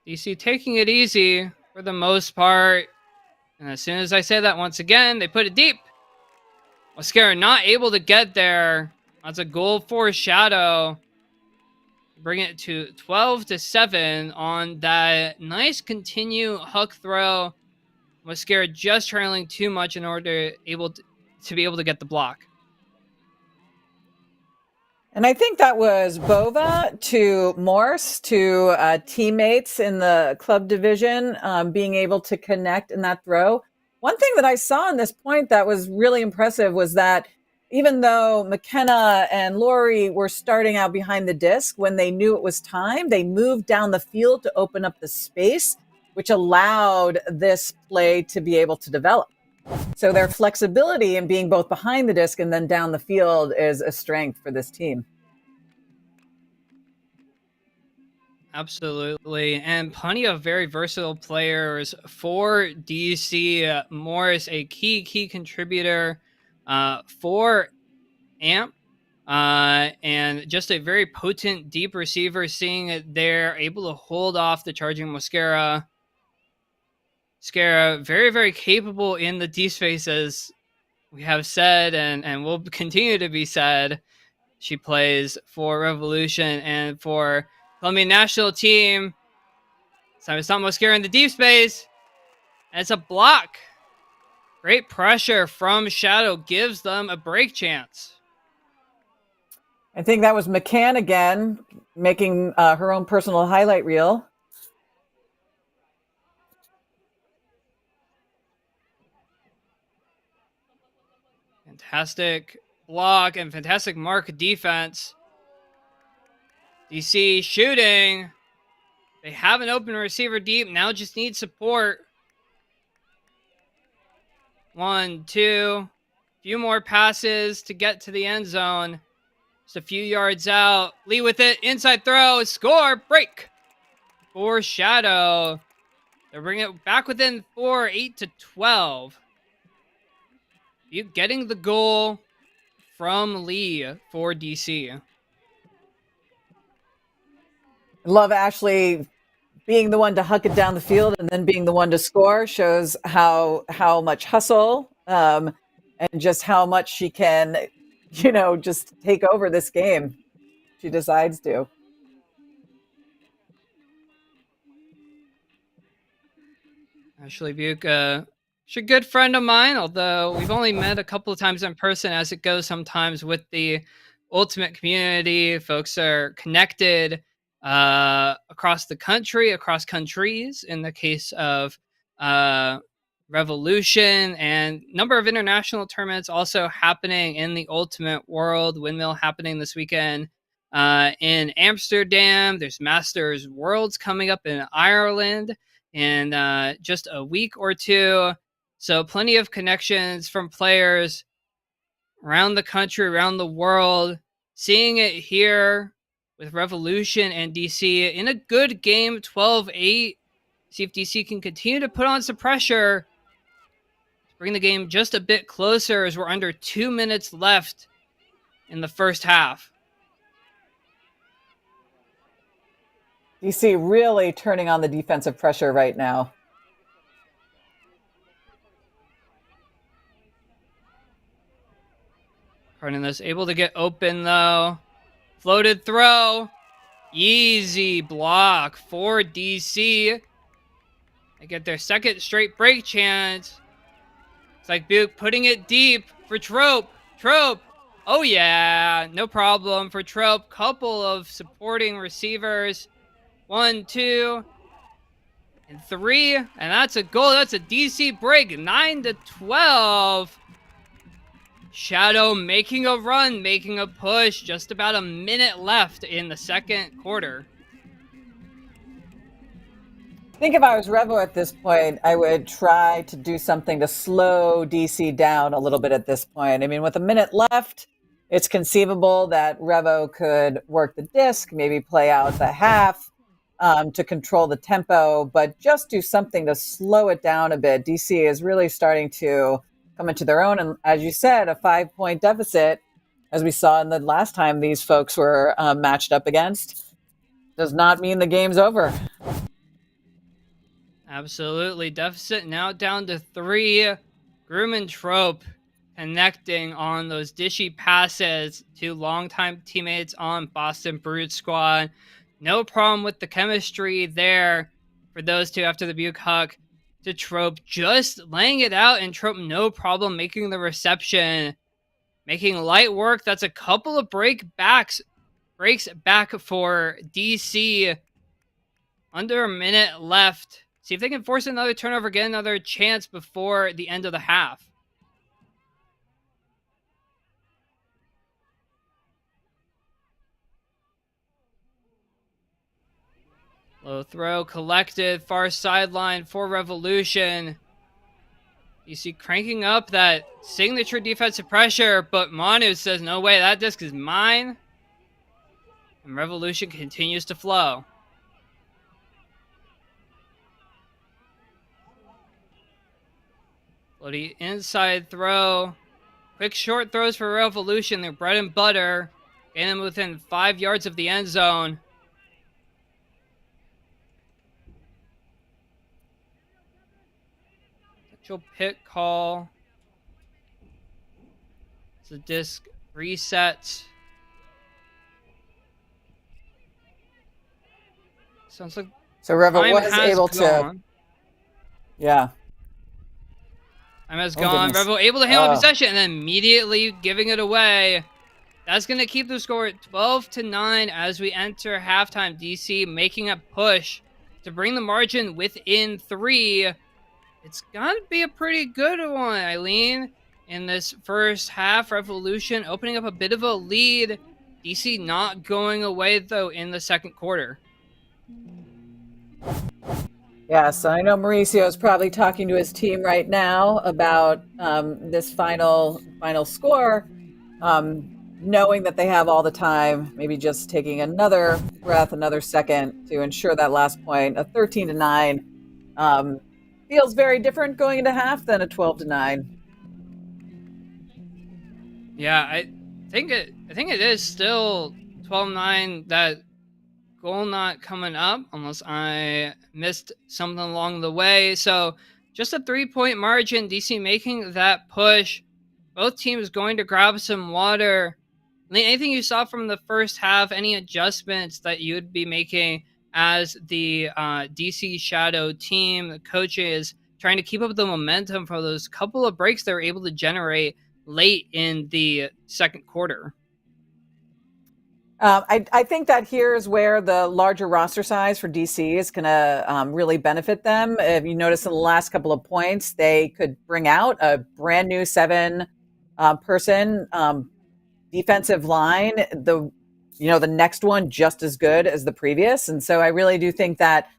DC taking it easy for the most part. And as soon as I say that once again, they put it deep. Mosquera not able to get there. That's a goal for Shadow. Bring it to 12-7 on that nice continue huck throw. Mosquera just trailing too much in order to be able to get the block. And I think that was Bova to Morse to teammates in the club division being able to connect in that throw. One thing that I saw in this point that was really impressive was that even though McKenna and Laurie were starting out behind the disc, when they knew it was time, they moved down the field to open up the space, which allowed this play to be able to develop. So their flexibility in being both behind the disc and then down the field is a strength for this team. Absolutely. And plenty of very versatile players for DC. Morris, a key contributor for AMP. And just a very potent deep receiver, seeing it there, able to hold off the charging Mosquera. Scara, very capable in the D space, as we have said and will continue to be said. She plays for Revolution and for Colombian national team. It's not Mosquera in the deep space. And it's a block. Great pressure from Shadow gives them a break chance. I think that was McCann again, making her own personal highlight reel. Fantastic block and fantastic mark defense. DC shooting. They have an open receiver deep. Now just need support. 1, 2. Few more passes to get to the end zone. Just a few yards out. Lee with it. Inside throw. Score. Break. For Shadow. They're bringing it back within 4. 8-12. You getting the goal from Lee for DC. Love Ashley being the one to huck it down the field and then being the one to score. Shows how much hustle and just how much she can, just take over this game. She decides to. Ashley Buke, she's a good friend of mine, although we've only met a couple of times in person, as it goes sometimes with the Ultimate community. Folks are connected across the country, across countries, in the case of Revolution, and number of international tournaments also happening in the Ultimate world. Windmill happening this weekend in Amsterdam. There's Masters Worlds coming up in Ireland in just a week or two. So plenty of connections from players around the country, around the world. Seeing it here with Revolution and DC in a good game, 12-8. See if DC can continue to put on some pressure, bring the game just a bit closer, as we're under 2 minutes left in the first half. DC really turning on the defensive pressure right now. Cardenas able to get open though. Floated throw. Easy block for DC. They get their second straight break chance. It's like Buke putting it deep for Trope. Trope. Oh yeah, no problem for Trope. Couple of supporting receivers. 1, 2, and 3. And that's a goal. That's a DC break. 9-12. Shadow making a run, making a push. Just about a minute left in the second quarter. I think if I was Revo at this point, I would try to do something to slow DC down a little bit at this point. I mean, with a minute left, it's conceivable that Revo could work the disc, maybe play out the half to control the tempo, but just do something to slow it down a bit. DC is really starting to come into their own. And as you said, a 5-point deficit, as we saw in the last time these folks were matched up against, does not mean the game's over. Absolutely. Deficit now down to 3. Groom and Trope connecting on those dishy passes to longtime teammates on Boston Brood Squad. No problem with the chemistry there for those two after the Buke huck to Trope. Just laying it out, and Trope no problem making the reception. Making light work. That's a couple of breaks back for DC. Under a minute left. See if they can force another turnover, get another chance before the end of the half. Low throw collected, far sideline for Revolution. You see cranking up that signature defensive pressure, but Manu says, no way, that disc is mine. And Revolution continues to flow. Floaty inside throw. Quick short throws for Revolution. Their bread and butter. Getting them within 5 yards of the end zone. Potential pit call. It's a disc reset. Sounds like So Revel time was has able to, gone. yeah. Time has Oh gone. goodness. Revel able to handle possession and then immediately giving it away. That's going to keep the score at 12-9 as we enter halftime. DC making a push to bring the margin within 3. It's got to be a pretty good one, Eileen. In this first half, Revolution opening up a bit of a lead. DC not going away, though, in the second quarter. Yes, I know Mauricio is probably talking to his team right now about this final score, knowing that they have all the time, maybe just taking another breath, another second to ensure that last point. A 13-9 feels very different going into half than a 12-9. Yeah, I think it is still 12-9. That goal not coming up unless I missed something along the way. So just a 3-point margin. DC making that push. Both teams going to grab some water. Anything you saw from the first half? Any adjustments that you would be making as the DC Shadow team? The coaches trying to keep up the momentum for those couple of breaks they were able to generate late in the second quarter. I think that here's where the larger roster size for DC is going to really benefit them. If you notice in the last couple of points, they could bring out a brand new 7-person defensive line. The next one just as good as the previous, and so I really do think that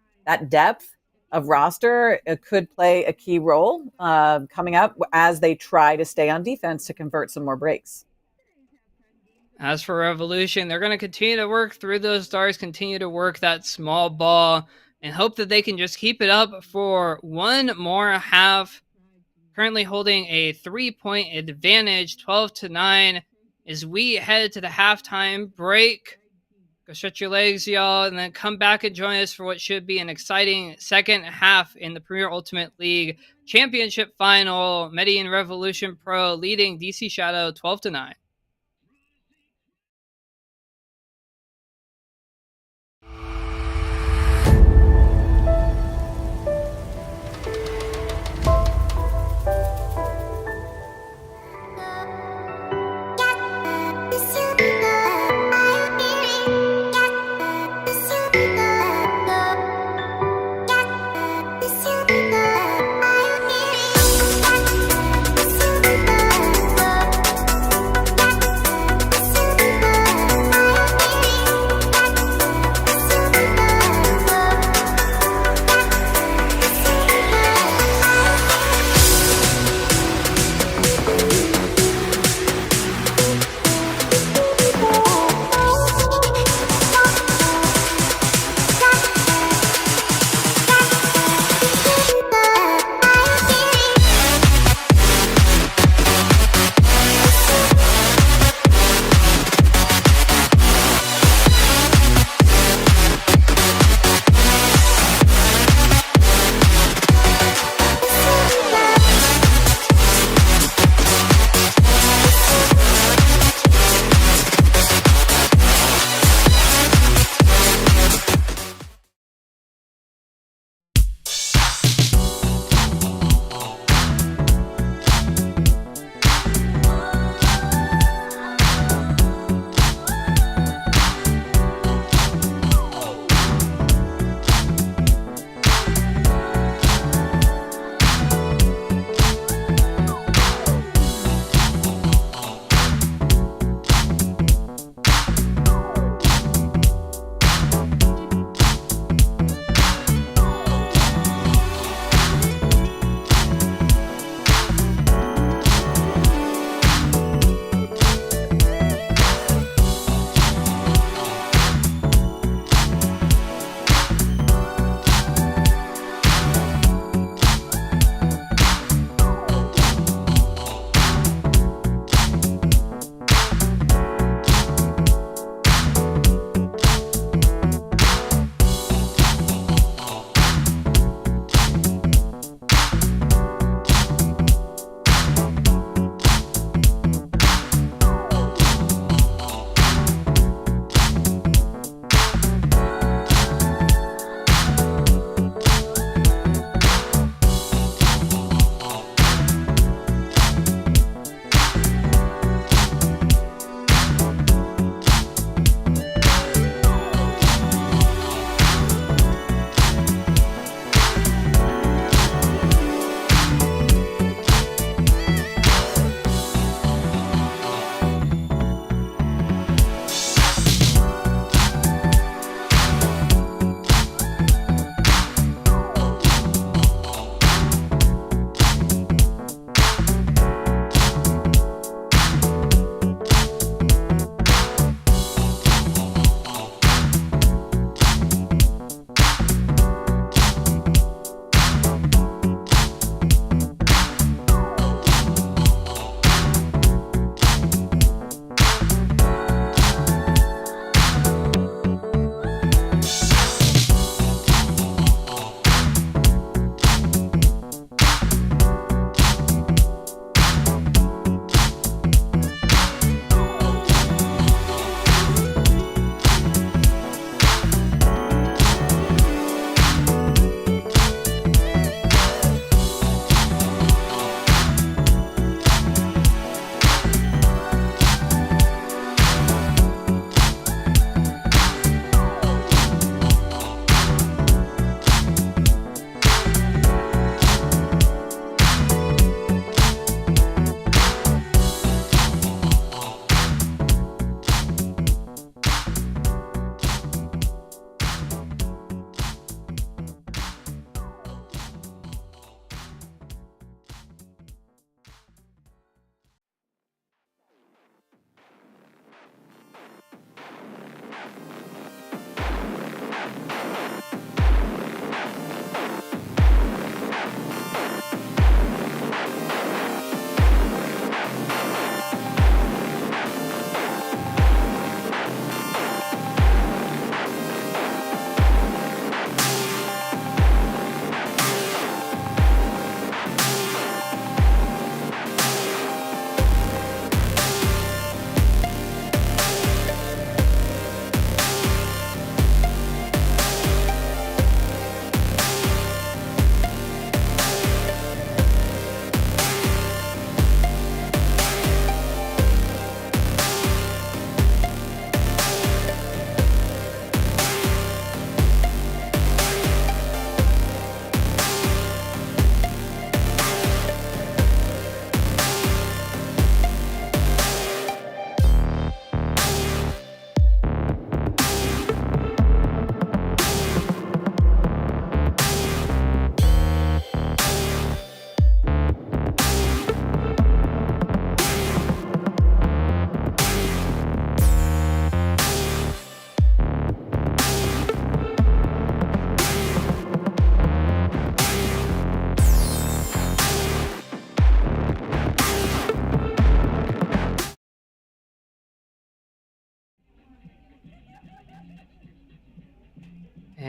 depth of roster could play a key role coming up as they try to stay on defense to convert some more breaks. As for Revolution, they're going to continue to work through those stars, continue to work that small ball, and hope that they can just keep it up for one more half. Currently holding a 3-point advantage, 12-9, as we head to the halftime break. Go stretch your legs, y'all, and then come back and join us for what should be an exciting second half in the Premier Ultimate League Championship Final. Medellin Revolution Pro leading DC Shadow 12-9.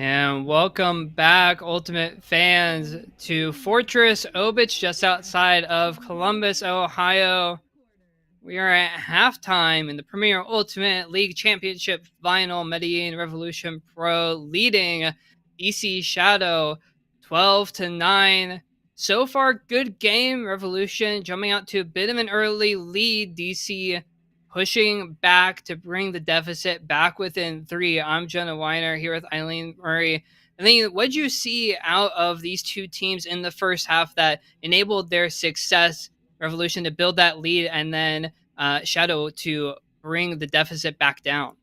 And welcome back, Ultimate fans, to Fortress Obich, just outside of Columbus, Ohio. We are at halftime in the Premier Ultimate League Championship Final. Medellin Revolution Pro leading DC Shadow 12-9. So far, good game. Revolution jumping out to a bit of an early lead. DC pushing back to bring the deficit back within 3. I'm Jenna Weiner here with Eileen Murray. Eileen, what did you see out of these two teams in the first half that enabled their success? Revolution to build that lead, and then Shadow to bring the deficit back down.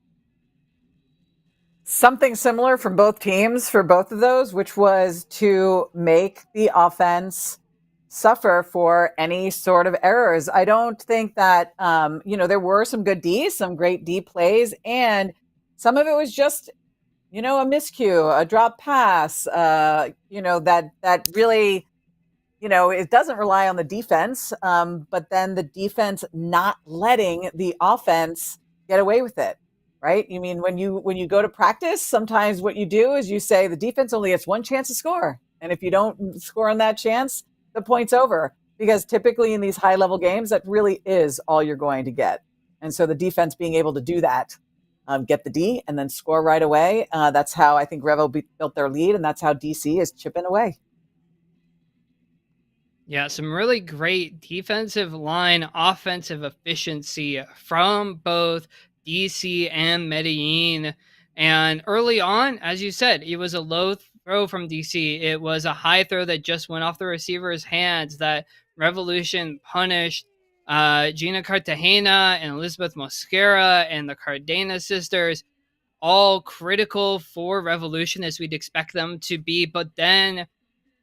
Something similar from both teams for both of those, which was to make the offense suffer for any sort of errors. I don't think that, there were some good Ds, some great D plays, and some of it was just, a miscue, a drop pass, that really, it doesn't rely on the defense, but then the defense not letting the offense get away with it, right? You mean when you go to practice, sometimes what you do is you say the defense only gets one chance to score, and if you don't score on that chance, the point's over. Because typically in these high level games, that really is all you're going to get. And so the defense being able to do that, get the D and then score right away. That's how I think Revo built their lead, and that's how DC is chipping away. Yeah, some really great defensive line, offensive efficiency from both DC and Medellin. And early on, as you said, it was a low throw from DC. It was a high throw that just went off the receiver's hands that Revolution punished. Gina Cartagena and Elizabeth Mosquera and the Cardena sisters, all critical for Revolution as we'd expect them to be. But then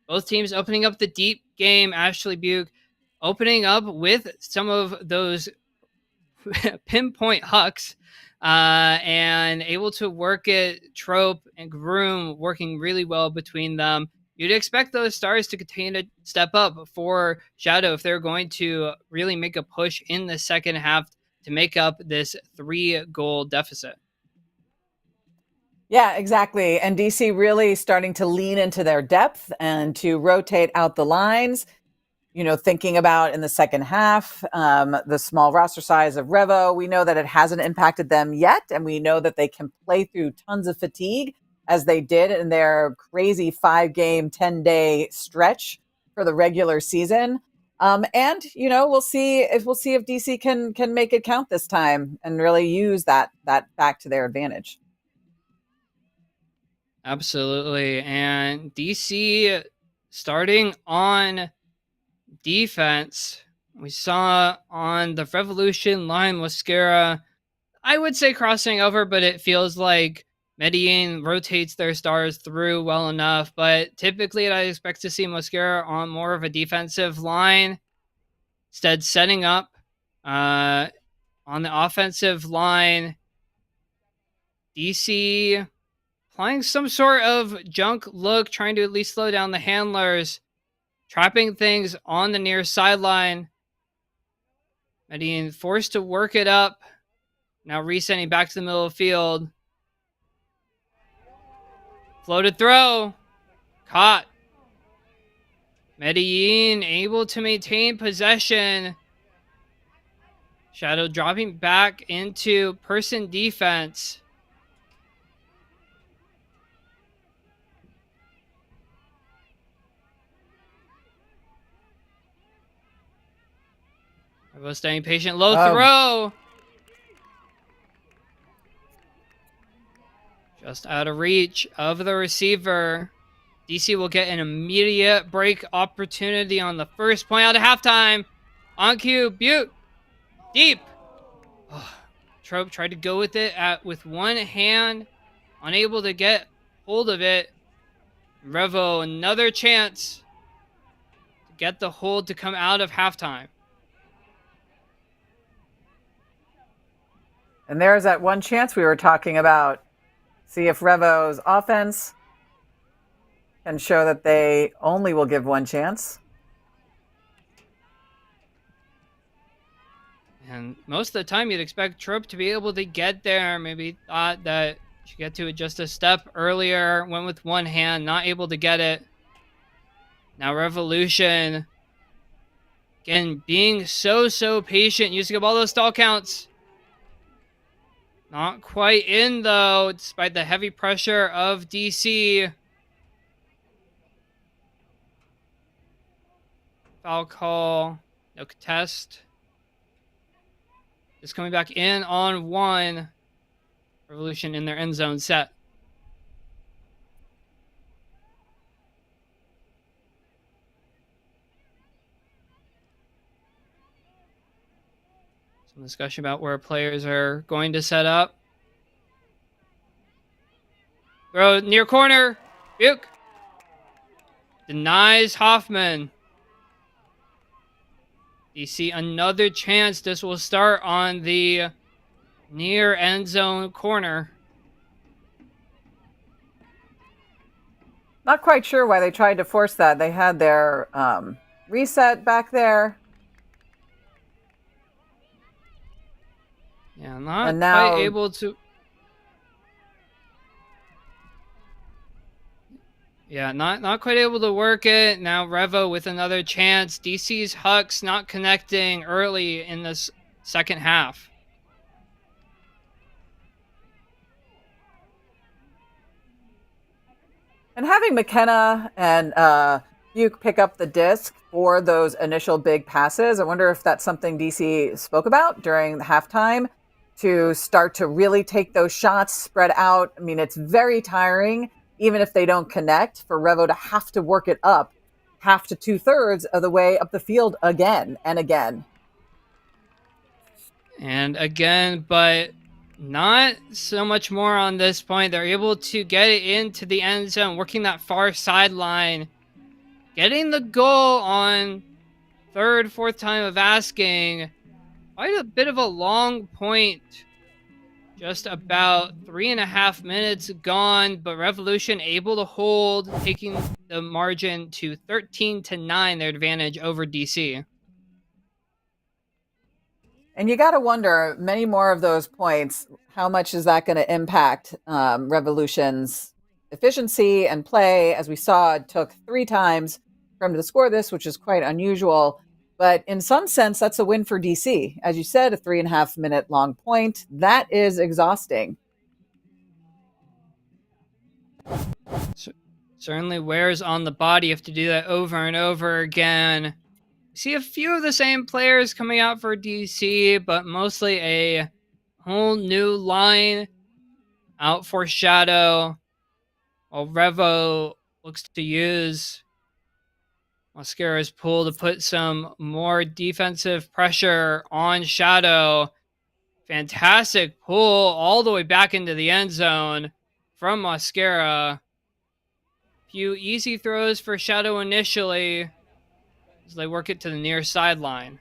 both teams opening up the deep game. Ashley Buke opening up with some of those pinpoint hucks and able to work it. Trope and Groom working really well between them. You'd expect those stars to continue to step up for Shadow if they're going to really make a push in the second half to make up this 3-goal deficit. Yeah, exactly. And DC really starting to lean into their depth and to rotate out the lines. Thinking about in the second half, the small roster size of Revo, we know that it hasn't impacted them yet. And we know that they can play through tons of fatigue as they did in their crazy 5-game, 10-day stretch for the regular season. And we'll see if DC can make it count this time and really use that back to their advantage. Absolutely. And DC starting on defense, we saw on the Revolution line Mosquera, I would say crossing over, but it feels like Medellin rotates their stars through well enough. But typically, I expect to see Mosquera on more of a defensive line, instead setting up on the offensive line. DC applying some sort of junk look, trying to at least slow down the handlers, trapping things on the near sideline. Medellin forced to work it up. Now resending back to the middle of the field. Floated throw. Caught. Medellin able to maintain possession. Shadow dropping back into person defense. Revo staying patient. Low throw. Just out of reach of the receiver. DC will get an immediate break opportunity on the first point out of halftime. On cue, Butte. Deep. Oh, Trope tried to go with it with one hand. Unable to get hold of it. Revo, another chance to get the hold to come out of halftime. And there's that one chance we were talking about. See if Revo's offense can show that they only will give one chance. And most of the time, you'd expect Trope to be able to get there. Maybe thought that She get to it just a step earlier. Went with one hand, not able to get it. Now Revolution, again, being so patient, using up all those stall counts. Not quite in, though, despite the heavy pressure of DC. Foul call. No contest. Just coming back in on one. Revolution in their end zone set. Some discussion about where players are going to set up. Throw near corner. Buke. Denies Hoffman. DC another chance. This will start on the near end zone corner. Not quite sure why they tried to force that. They had their reset back there. Yeah, not quite able to. Yeah, not quite able to work it. Now Revo with another chance. DC's Hux not connecting early in this second half. And having McKenna and Buke pick up the disc for those initial big passes, I wonder if that's something DC spoke about during the halftime, to start to really take those shots spread out. I mean, it's very tiring, even if they don't connect, for Revo to have to work it up half to 2/3 of the way up the field again and again. And again, but not so much more on this point. They're able to get it into the end zone, working that far sideline, getting the goal on third, fourth time of asking. Quite a bit of a long point. Just about 3.5 minutes gone, but Revolution able to hold, taking the margin to 13-9, their advantage over DC. And you got to wonder, many more of those points, how much is that going to impact Revolution's efficiency and play? As we saw, it took 3 times for them to score this, which is quite unusual. But in some sense, that's a win for DC. As you said, a 3.5 minute long point. That is exhausting. Certainly wears on the body. You have to do that over and over again. See a few of the same players coming out for DC, but mostly a whole new line out for Shadow, while Revo looks to use Mascara's pull to put some more defensive pressure on Shadow. Fantastic pull all the way back into the end zone from Mascara. Few easy throws for Shadow initially as they work it to the near sideline.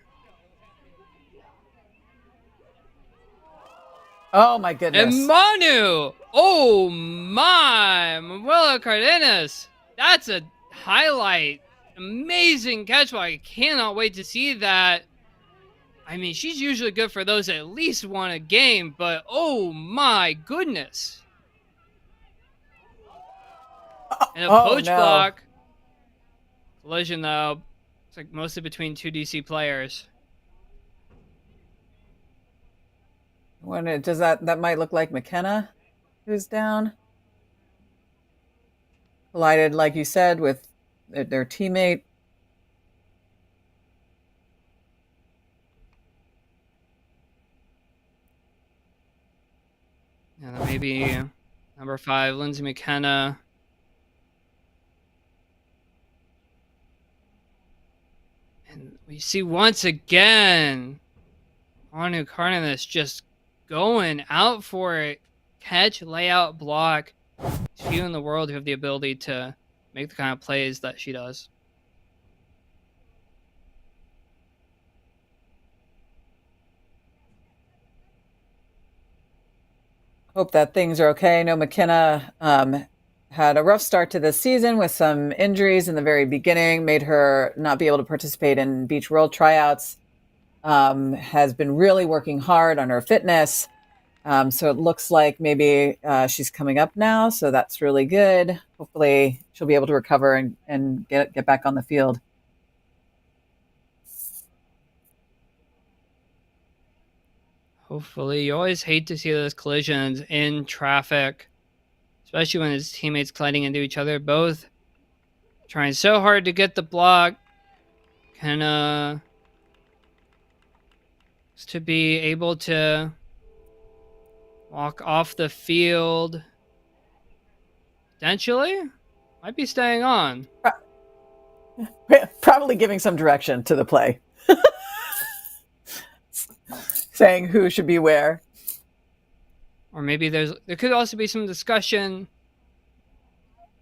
Oh my goodness. And Manu! Oh my! Manuela Cardenas! That's a highlight. Amazing catch. I cannot wait to see that. I mean, she's usually good for those at least one a game, but oh my goodness. And a poach block. Collision, though. It's like mostly between 2 DC players. When it does that might look like McKenna, who's down. Collided, like you said, with their teammate. And then maybe number 5, Lindsay McKenna. And we see once again Manu Cardenas just going out for it. Catch, layout, block. There's few in the world who have the ability to make the kind of plays that she does. Hope that things are okay. I know McKenna had a rough start to this season with some injuries in the very beginning, made her not be able to participate in Beach World tryouts. Has been really working hard on her fitness. So it looks like maybe she's coming up now. So that's really good. Hopefully she'll be able to recover and get back on the field. Hopefully, you always hate to see those collisions in traffic, especially when his teammates colliding into each other, both trying so hard to get the block, can to be able to walk off the field. Potentially, might be staying on. Probably giving some direction to the play, saying who should be where. Or maybe there could also be some discussion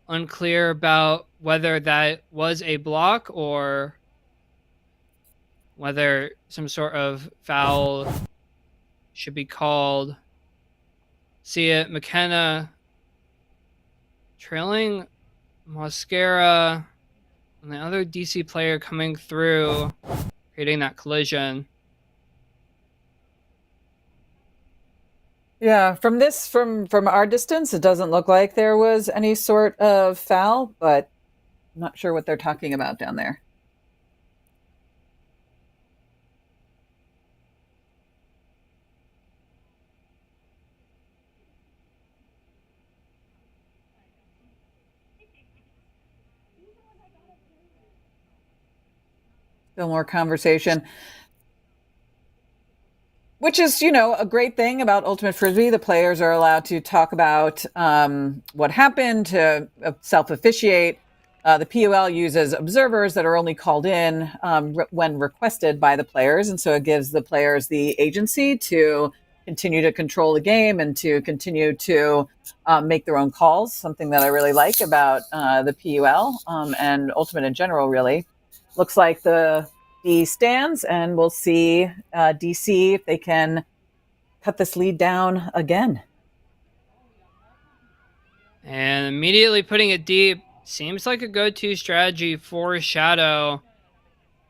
unclear about whether that was a block or whether some sort of foul should be called. See it, McKenna trailing Mosquera and the other DC player coming through, creating that collision. Yeah, from our distance, it doesn't look like there was any sort of foul, but I'm not sure what they're talking about down there. Still more conversation. Which is, a great thing about Ultimate Frisbee. The players are allowed to talk about what happened, to self officiate. The PUL uses observers that are only called in when requested by the players. And so it gives the players the agency to continue to control the game and to continue to make their own calls, something that I really like about the PUL and Ultimate in general, really. Looks like the D stands, and we'll see DC if they can cut this lead down again. And immediately putting it deep seems like a go-to strategy for Shadow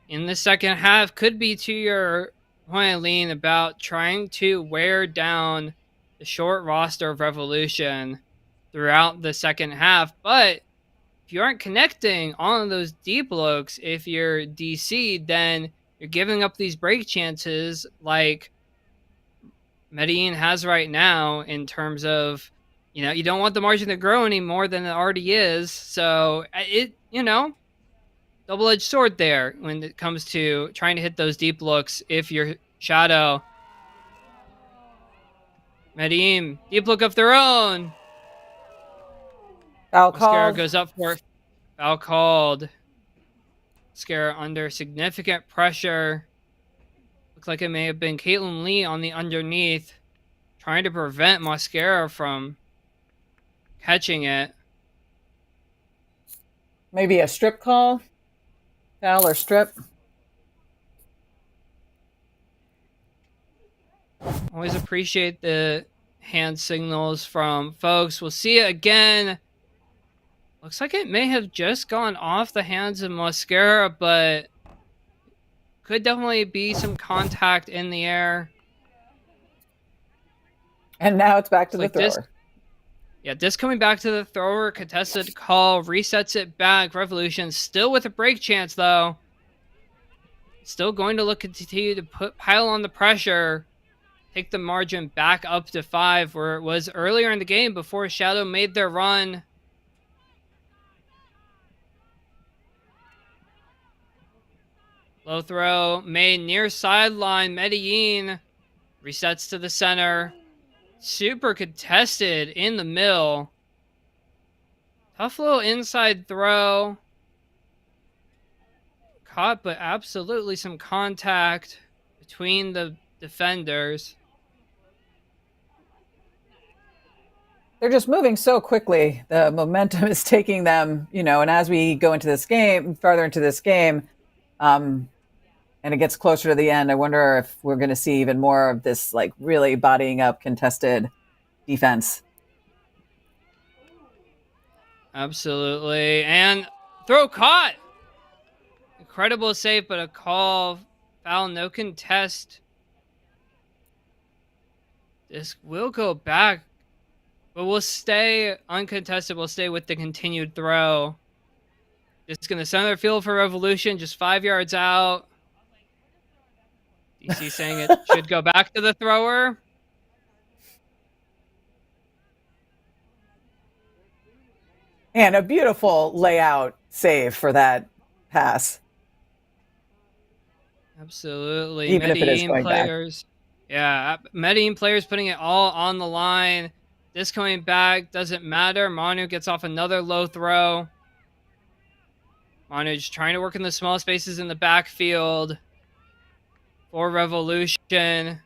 in the second half. Could be to your point, Eileen, about trying to wear down the short roster of Revolution throughout the second half. But if you aren't connecting on those deep looks, if you're DC, then you're giving up these break chances like Medellin has right now, in terms of, you don't want the margin to grow any more than it already is. So double-edged sword there when it comes to trying to hit those deep looks. If you're Shadow, Medellin, deep look of their own. Foul Mascara called. goes up for it. Foul called. Mascara under significant pressure. Looks like it may have been Caitlin Lee on the underneath, trying to prevent Mascara from catching it. Maybe a strip call, foul or strip. Always appreciate the hand signals from folks. We'll see it again. Looks like it may have just gone off the hands of Mascara, but could definitely be some contact in the air. And now it's back to the thrower. This coming back to the thrower. Contested call, resets it back. Revolution still with a break chance, though. Still going to continue to pile on the pressure. Take the margin back up to 5, where it was earlier in the game before Shadow made their run. Low throw made near sideline. Medellin resets to the center. Super contested in the middle. Tough little inside throw. Caught, but absolutely some contact between the defenders. They're just moving so quickly. The momentum is taking them, and as we go into this game, farther into this game, and it gets closer to the end, I wonder if we're going to see even more of this, like, really bodying up contested defense. Absolutely. And throw caught. Incredible save, but a call. Foul, no contest. This will go back, but we'll stay uncontested. We'll stay with the continued throw. Just going to center field for Revolution, just 5 yards out. DC saying it should go back to the thrower. And a beautiful layout save for that pass. Absolutely. Even if it is Medellin going back. players. Yeah, Medellin players putting it all on the line. This coming back doesn't matter. Manu gets off another low throw. Manu just trying to work in the small spaces in the backfield for Revolution.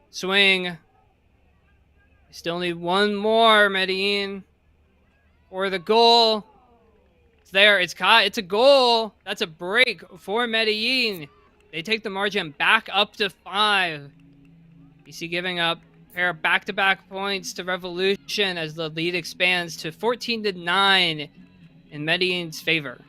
Swing. Still need one more, Medellin. For the goal. It's there. It's caught. It's a goal. That's a break for Medellin. They take the margin back up to 5. DC giving up a pair of back-to-back points to Revolution as the lead expands to 14-9 in Medellin's favor.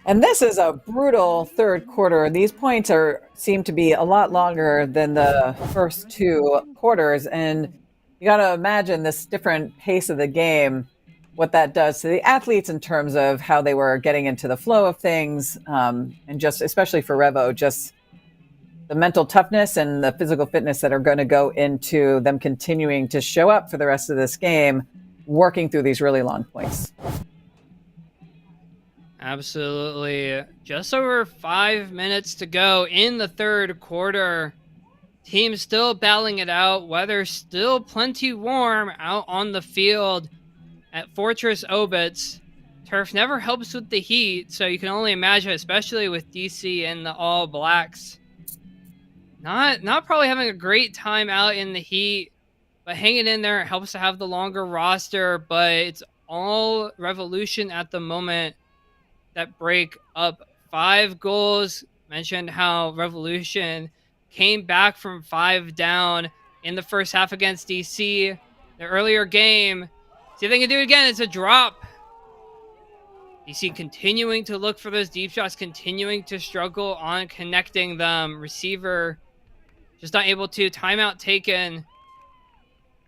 And this is a brutal third quarter. These points seem to be a lot longer than the first 2 quarters. And you got to imagine this different pace of the game, what that does to the athletes in terms of how they were getting into the flow of things. And just especially for Revo, just the mental toughness and the physical fitness that are going to go into them continuing to show up for the rest of this game, working through these really long points. Absolutely. Just over 5 minutes to go in the third quarter. Team still battling it out. Weather still plenty warm out on the field at Fortress Obits. Turf never helps with the heat, so you can only imagine, especially with DC and the All Blacks. Not probably having a great time out in the heat, but hanging in there. It helps to have the longer roster, but it's all Revolution at the moment that break up 5 goals. Mentioned how Revolution came back from 5 down in the first half against DC. The earlier game. See if they can do it again. It's a drop. DC continuing to look for those deep shots, continuing to struggle on connecting them. Receiver just not able to. Timeout taken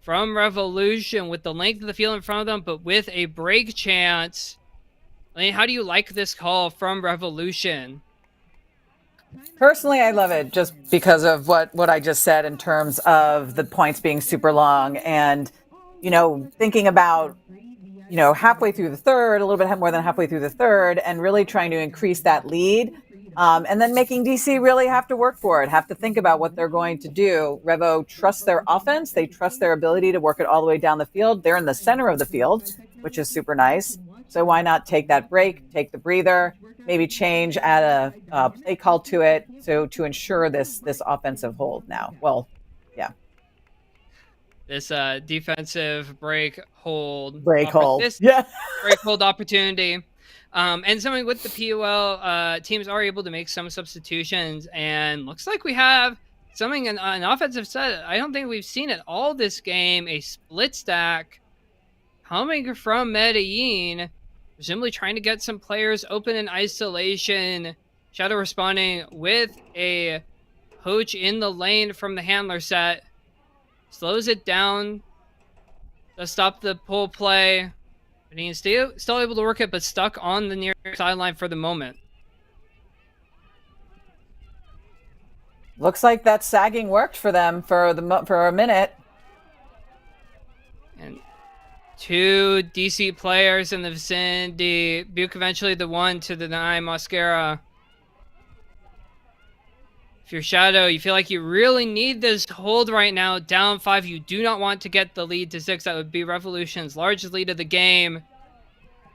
from Revolution with the length of the field in front of them, but with a break chance. I mean, how do you like this call from Revolution? Personally, I love it just because of what I just said in terms of the points being super long and, thinking about, halfway through the third, a little bit more than halfway through the third, and really trying to increase that lead. And then making DC really have to work for it, have to think about what they're going to do. Revo trusts their offense. They trust their ability to work it all the way down the field. They're in the center of the field, which is super nice. So why not take that break, take the breather, maybe change, add a play call to it, so to ensure this offensive hold now. Well, yeah. This defensive break hold. This break hold opportunity. And something with the PUL, teams are able to make some substitutions, and looks like we have something an offensive set. I don't think we've seen it all this game. A split stack coming from Medellin, presumably trying to get some players open in isolation. Shadow responding with a poach in the lane from the handler set. Slows it down to stop the pull play. But he's still able to work it, but stuck on the near sideline for the moment. Looks like that sagging worked for them for a minute. And 2 DC players in the vicinity. Buke eventually the one to deny Mosquera. If you're Shadow, you feel like you really need this hold right now. Down 5, you do not want to get the lead to 6. That would be Revolution's largest lead of the game.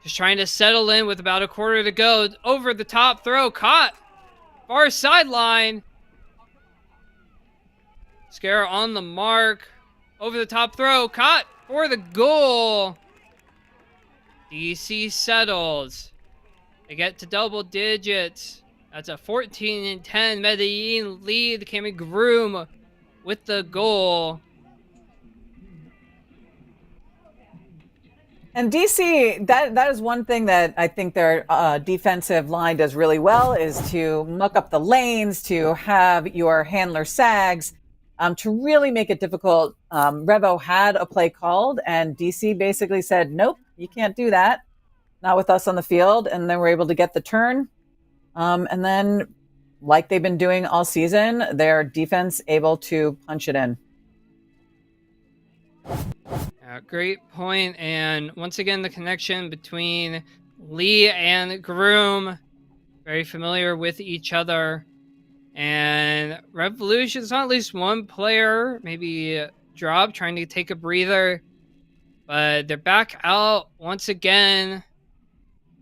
Just trying to settle in with about a quarter to go. Over the top throw, caught. Far sideline. Mosquera on the mark. Over the top throw, caught for the goal. DC settles. They get to double digits. That's a 14-10 Medellin lead. Cami Groom with the goal. And DC, that is one thing that I think their defensive line does really well, is to muck up the lanes, to have your handler sags, to really make it difficult. Revo had a play called, and DC basically said, "Nope, you can't do that. Not with us on the field." And then we're able to get the turn. And then, like they've been doing all season, their defense able to punch it in. Great point. And once again, the connection between Lee and Groom, very familiar with each other. And Revolution's not at least one player, maybe drop, trying to take a breather. But they're back out once again.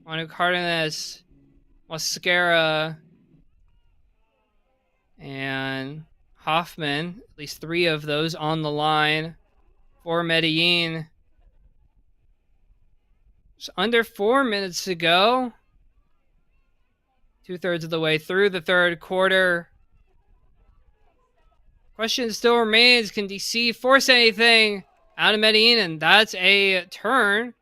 Manu Cardenas, Mascara, and Hoffman. At least 3 of those on the line for Medellin. Just under 4 minutes to go. 2/3 of the way through the third quarter. Question still remains, can DC force anything out of Medellin? And that's a turn.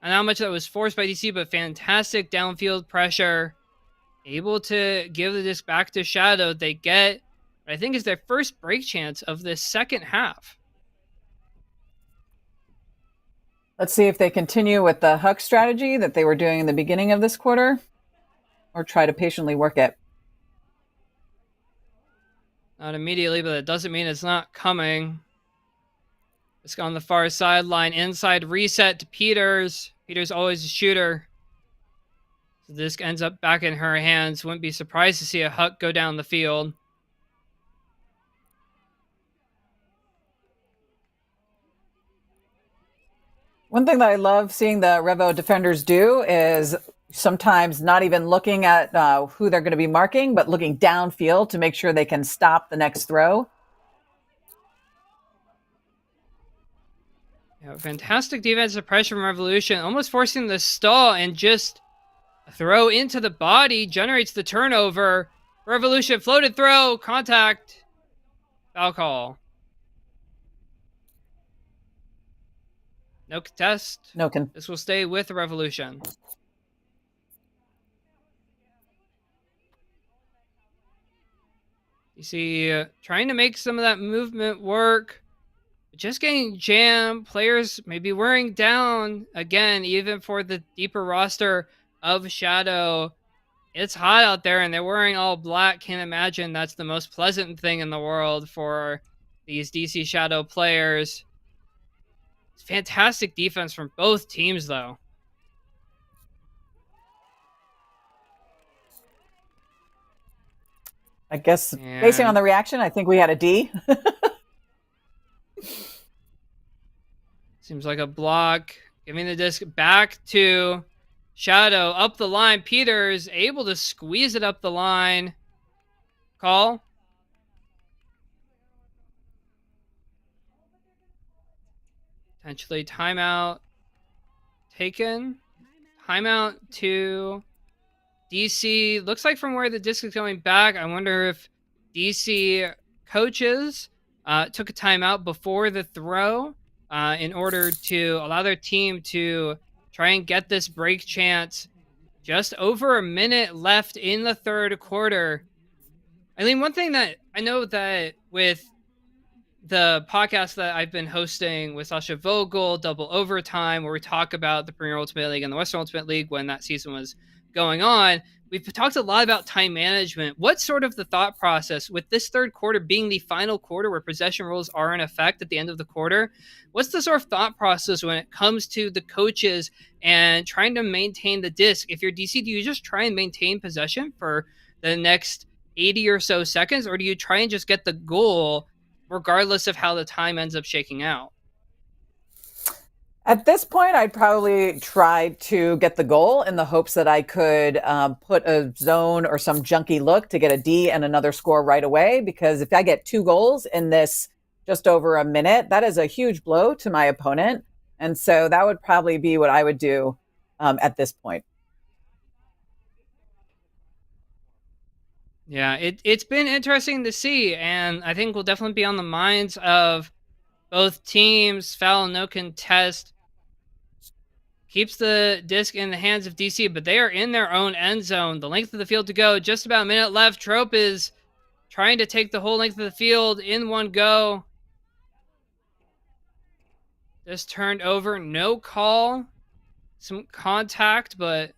And how much that was forced by DC, but fantastic downfield pressure. Able to give the disc back to Shadow. They get, I think, is their first break chance of this second half. Let's see if they continue with the Huck strategy that they were doing in the beginning of this quarter, or try to patiently work it. Not immediately, but it doesn't mean it's not coming. It's on the far sideline. Inside reset to Peters. Peters always a shooter. So this ends up back in her hands. Wouldn't be surprised to see a Huck go down the field. One thing that I love seeing the Revo defenders do is sometimes not even looking at who they're going to be marking, but looking downfield to make sure they can stop the next throw. Yeah, fantastic defensive pressure from Revolution, almost forcing the stall, and just a throw into the body generates the turnover. Revolution floated throw, contact, foul call. No contest. This will stay with the Revolution. You see, trying to make some of that movement work, just getting jammed. Players maybe wearing down again, even for the deeper roster of Shadow. It's hot out there, and they're wearing all black. Can't imagine that's the most pleasant thing in the world for these DC Shadow players. It's fantastic defense from both teams, though. I guess basing on the reaction, I think we had a D. Seems like a block. Giving the disc back to Shadow. Up the line. Peters able to squeeze it up the line. Call. Potentially timeout taken. Timeout to DC. Looks like from where the disc is going back, I wonder if DC coaches took a timeout before the throw in order to allow their team to try and get this break chance. Just over a minute left in the third quarter. I mean, one thing that I know that with the podcast that I've been hosting with Sasha Vogel, Double Overtime, where we talk about the Premier Ultimate League and the Western Ultimate League when that season was going on, we've talked a lot about time management. What's sort of the thought process with this third quarter being the final quarter where possession rules are in effect at the end of the quarter? What's the sort of thought process when it comes to the coaches and trying to maintain the disc? If you're DC, do you just try and maintain possession for the next 80 or so seconds, or do you try and just get the goal regardless of how the time ends up shaking out? At this point, I'd probably try to get the goal in the hopes that I could put a zone or some junky look to get a D and another score right away. Because if I get 2 goals in this just over a minute, that is a huge blow to my opponent. And so that would probably be what I would do at this point. Yeah, it's been interesting to see, and I think will definitely be on the minds of both teams. Foul, no contest. Keeps the disc in the hands of DC, but they are in their own end zone. The length of the field to go, just about a minute left. Trope is trying to take the whole length of the field in one go. This turned over, no call. Some contact, but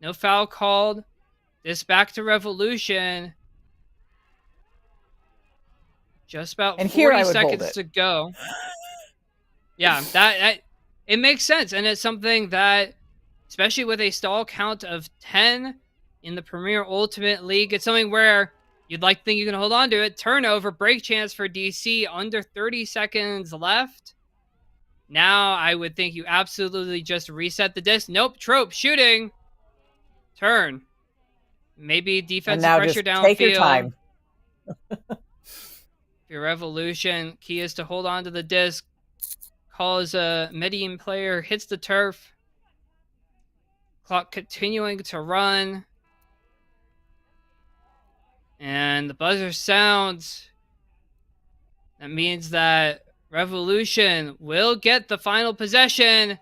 no foul called. This back to Revolution. Just about And here 40 I would hold seconds it. to go. Yeah, that it makes sense, and it's something that, especially with a stall count of 10 in the Premier Ultimate League, it's something where you'd like to think you can hold on to it. Turnover, break chance for DC, under 30 seconds left. Now I would think you absolutely just reset the disc. Nope, Trope shooting. Turn. Maybe And defensive now pressure just take your downfield. time. Your Revolution, key is to hold on to the disc. Calls a Medellin player, hits the turf. Clock continuing to run. And the buzzer sounds. That means that Revolution will get the final possession.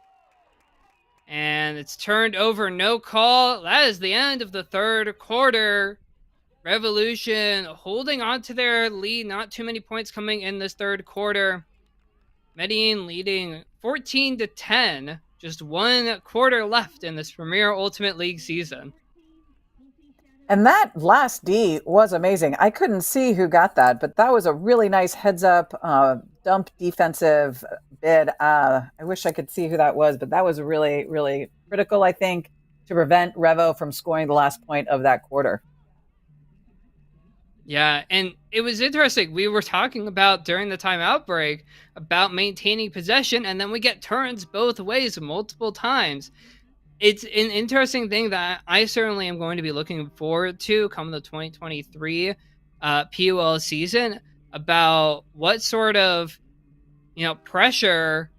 And it's turned over, no call. That is the end of the third quarter. Revolution holding on to their lead. Not too many points coming in this third quarter. Medellin leading 14-10. Just one quarter left in this Premier Ultimate League season. And that last D was amazing. I couldn't see who got that, but that was a really nice heads up dump defensive bid. I wish I could see who that was, but that was really, really critical, I think, to prevent Revo from scoring the last point of that quarter. Yeah, and it was interesting. We were talking about during the timeout break about maintaining possession, and then we get turns both ways multiple times. It's an interesting thing that I certainly am going to be looking forward to come the 2023 PUL season, about what sort of pressure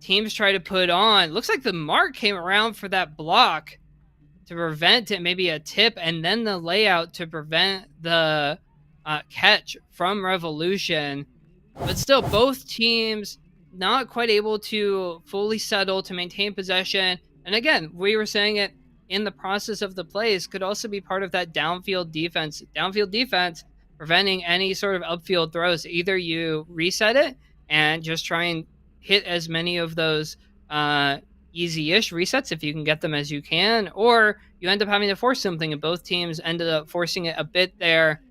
teams try to put on. Looks like the mark came around for that block to prevent it, maybe a tip, and then the layout to prevent the catch from Revolution. But still, both teams not quite able to fully settle to maintain possession. And again, we were saying it in the process of the plays, could also be part of that downfield defense. Downfield defense preventing any sort of upfield throws. Either you reset it and just try and hit as many of those easy-ish resets if you can get them as you can, or you end up having to force something, and both teams ended up forcing it a bit there.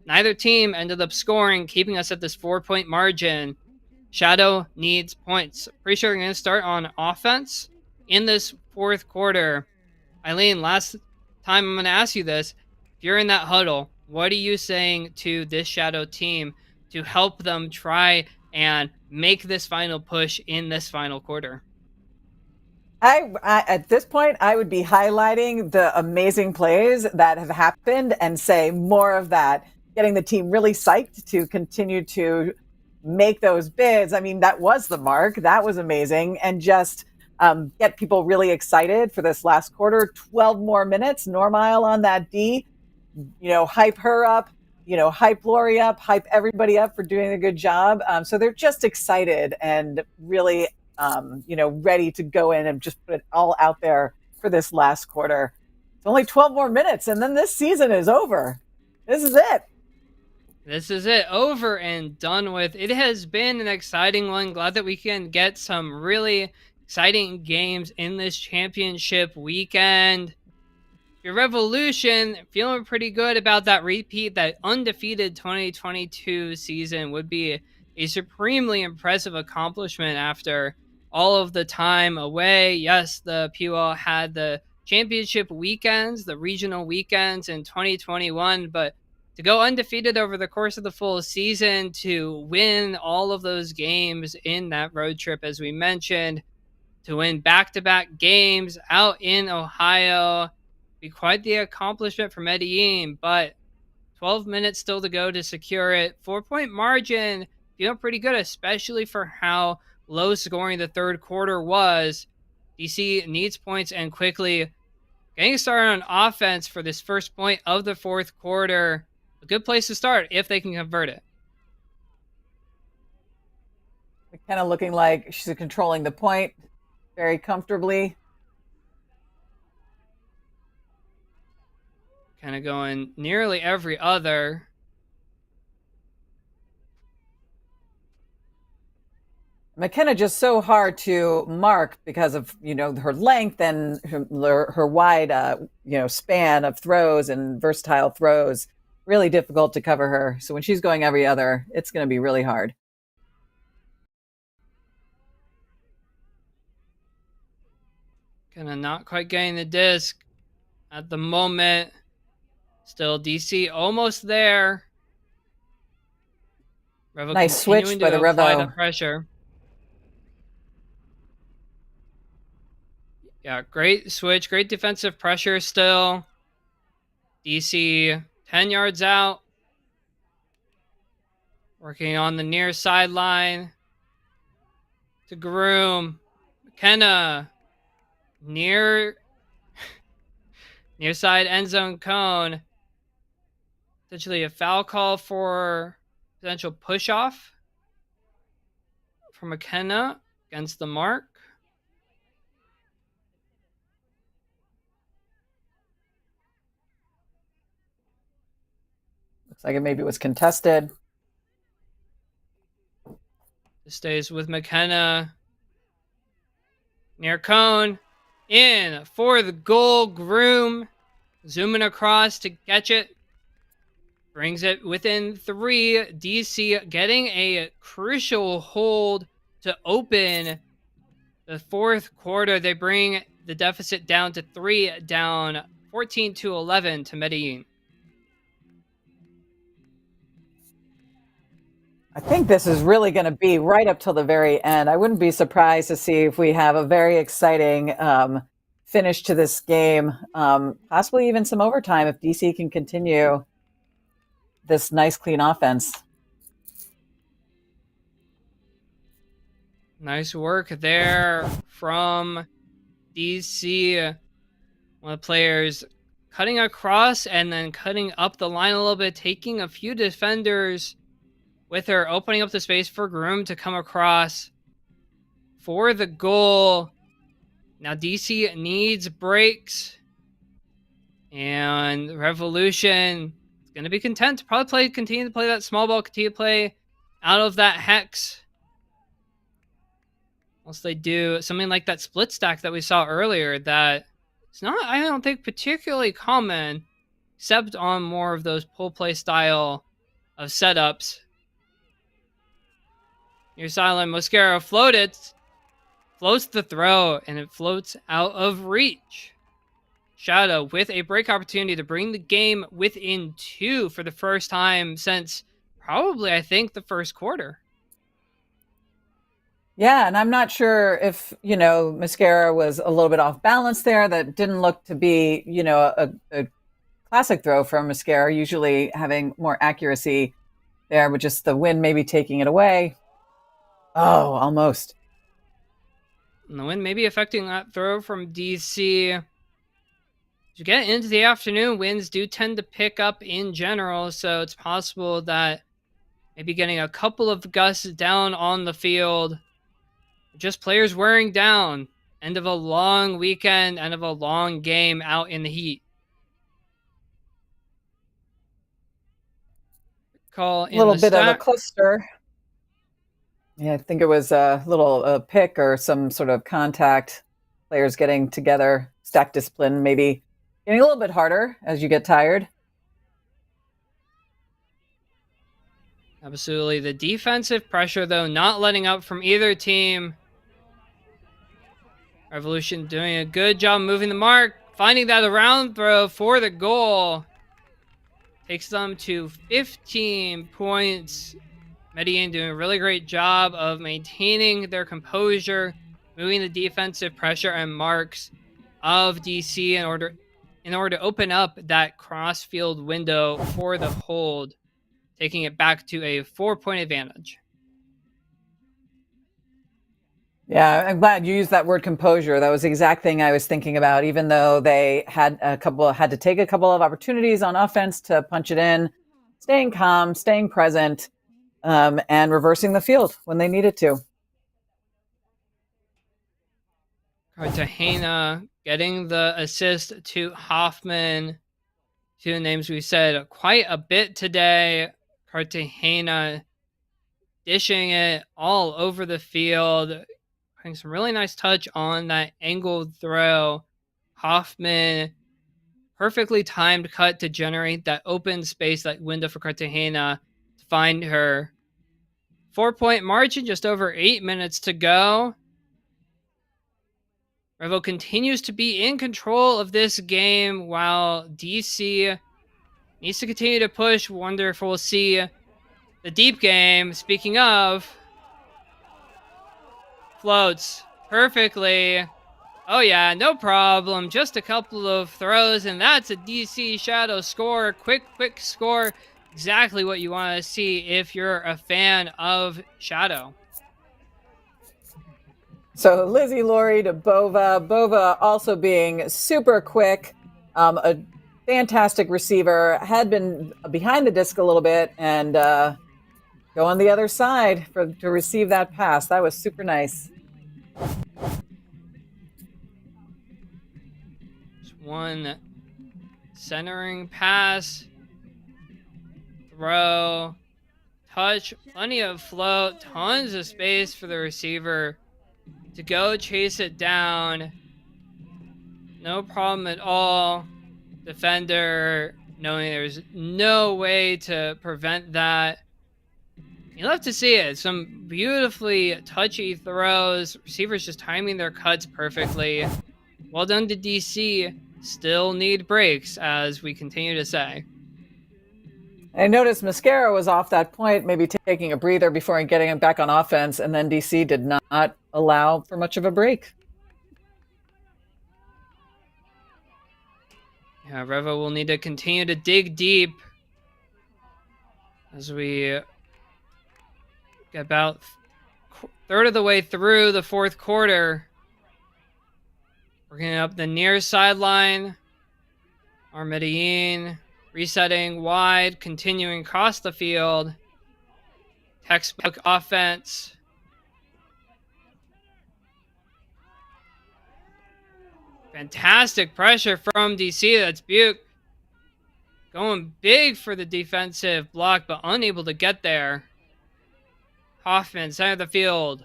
Neither team ended up scoring, keeping us at this 4-point margin. Shadow needs points. Pretty sure we're going to start on offense in this fourth quarter. Eileen, last time I'm going to ask you this. If you're in that huddle, what are you saying to this Shadow team to help them try and make this final push in this final quarter? I at this point, I would be highlighting the amazing plays that have happened and say more of that, getting the team really psyched to continue to make those bids. I mean, that was the mark. That was amazing. And just get people really excited for this last quarter. 12 more minutes, Normile on that D, hype her up, hype Lori up, hype everybody up for doing a good job. So they're just excited and really ready to go in and just put it all out there for this last quarter. It's only 12 more minutes, and then this season is over. This is it. This is it, over and done with. It has been an exciting one. Glad that we can get some really exciting games in this championship weekend. Your Revolution, feeling pretty good about that repeat. That undefeated 2022 season would be a supremely impressive accomplishment after all of the time away. Yes, the PUL had the championship weekends, the regional weekends in 2021, but to go undefeated over the course of the full season, to win all of those games in that road trip, as we mentioned, to win back-to-back games out in Ohio, be quite the accomplishment for Medellin. But 12 minutes still to go to secure it. 4-point margin, feeling pretty good, especially for how low scoring the third quarter was. DC needs points and quickly. Getting started on offense for this first point of the fourth quarter. A good place to start if they can convert it. Kind of looking like she's controlling the point very comfortably. Kind of going nearly every other. McKenna just so hard to mark because of her length and her wide span of throws and versatile throws. Really difficult to cover her. So when she's going every other, it's going to be really hard. Kinda not quite getting the disc at the moment. Still DC almost there. Revo Nice switch continuing by the to apply the Revo. pressure. Yeah, great switch, great defensive pressure still. DC 10 yards out. Working on the near sideline to Groom. McKenna near side end zone cone. Potentially a foul call for potential push off for McKenna against the mark. Looks like it maybe was contested. It stays with McKenna. Near cone. In for the goal. Groom zooming across to catch it. Brings it within 3. DC getting a crucial hold to open the fourth quarter. They bring the deficit down to 3, down 14-11 to Medellin. I think this is really going to be right up till the very end. I wouldn't be surprised to see if we have a very exciting finish to this game, possibly even some overtime if DC can continue this nice, clean offense. Nice work there from DC. One of the players cutting across and then cutting up the line a little bit, taking a few defenders with her, opening up the space for Groom to come across for the goal. Now DC needs breaks, and Revolution is going to be content to probably continue to play that small ball, continue to play out of that hex. Unless they do something like that split stack that we saw earlier, that it's not, I don't think, particularly common, except on more of those pull play style of setups. Near sideline, Mosquera floats the throw, and it floats out of reach. Shadow with a break opportunity to bring the game within 2 for the first time since probably, I think, the first quarter. Yeah, and I'm not sure if, Mascara was a little bit off balance there. That didn't look to be, a classic throw from Mascara, usually having more accuracy there, but just the wind maybe taking it away. Oh, almost. And the wind maybe affecting that throw from DC. As you get into the afternoon, winds do tend to pick up in general, so it's possible that maybe getting a couple of gusts down on the field. Just players wearing down. End of a long weekend, end of a long game out in the heat. Call in A little the bit of a stack. cluster. Yeah, I think it was a little pick or some sort of contact. Players getting together, stack discipline, maybe getting a little bit harder as you get tired. Absolutely. The defensive pressure, though, not letting up from either team. Revolution doing a good job moving the mark, finding that around throw for the goal. Takes them to 15 points. Medellin doing a really great job of maintaining their composure, moving the defensive pressure and marks of DC in order to open up that cross-field window for the hold, taking it back to a 4-point advantage. Yeah, I'm glad you used that word composure. That was the exact thing I was thinking about. Even though they had to take a couple of opportunities on offense to punch it in, staying calm, staying present, and reversing the field when they needed to. Cartagena getting the assist to Hoffman. Two names we said quite a bit today. Cartagena dishing it all over the field, putting some really nice touch on that angled throw. Hoffman, perfectly timed cut to generate that open space, that window for Cartagena to find her. 4-point margin, just over 8 minutes to go. Revo continues to be in control of this game while DC needs to continue to push. Wonder if we'll see the deep game. Speaking of, floats perfectly. Oh yeah, no problem. Just a couple of throws, and that's a DC Shadow score. Quick score. Exactly what you want to see if you're a fan of Shadow. So Lizzie Laurie to Bova. Bova also being super quick. A fantastic receiver. Had been behind the disc a little bit and go on the other side to receive that pass. That was super nice. Just one centering pass, throw, touch, plenty of float, tons of space for the receiver to go chase it down. No problem at all. Defender knowing there's no way to prevent that. You love to see it. Some beautifully touchy throws. Receivers just timing their cuts perfectly. Well done to DC. Still need breaks, as we continue to say. I noticed Mascara was off that point, maybe taking a breather before getting him back on offense, and then DC did not allow for much of a break. Yeah, Revo will need to continue to dig deep as we get about third of the way through the fourth quarter. Working up the near sideline. Our Medellin resetting wide, continuing across the field. Textbook offense. Fantastic pressure from DC. That's Buke going big for the defensive block, but unable to get there. Hoffman, center of the field.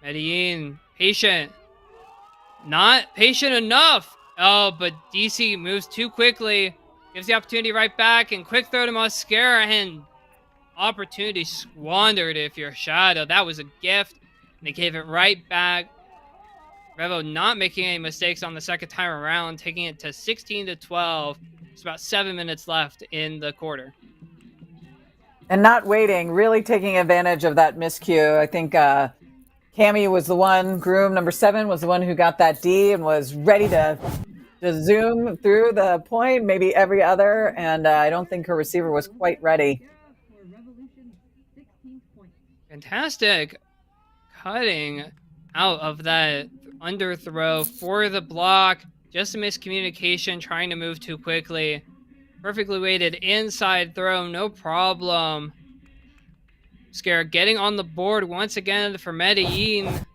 Medellin, patient. Not patient enough. Oh, but DC moves too quickly. Gives the opportunity right back, and quick throw to Mascara, and opportunity squandered if you're Shadow. That was a gift. They gave it right back. Revo not making any mistakes on the second time around, taking it to 16-12. It's about 7 minutes left in the quarter. And not waiting, really taking advantage of that miscue. I think Cammy was the one, Groom number 7 was the one who got that D and was ready to zoom through the point, maybe every other, and I don't think her receiver was quite ready. Fantastic cutting out of that underthrow for the block. Just a miscommunication, trying to move too quickly. Perfectly weighted inside throw, no problem. Scare getting on the board once again for Medellin.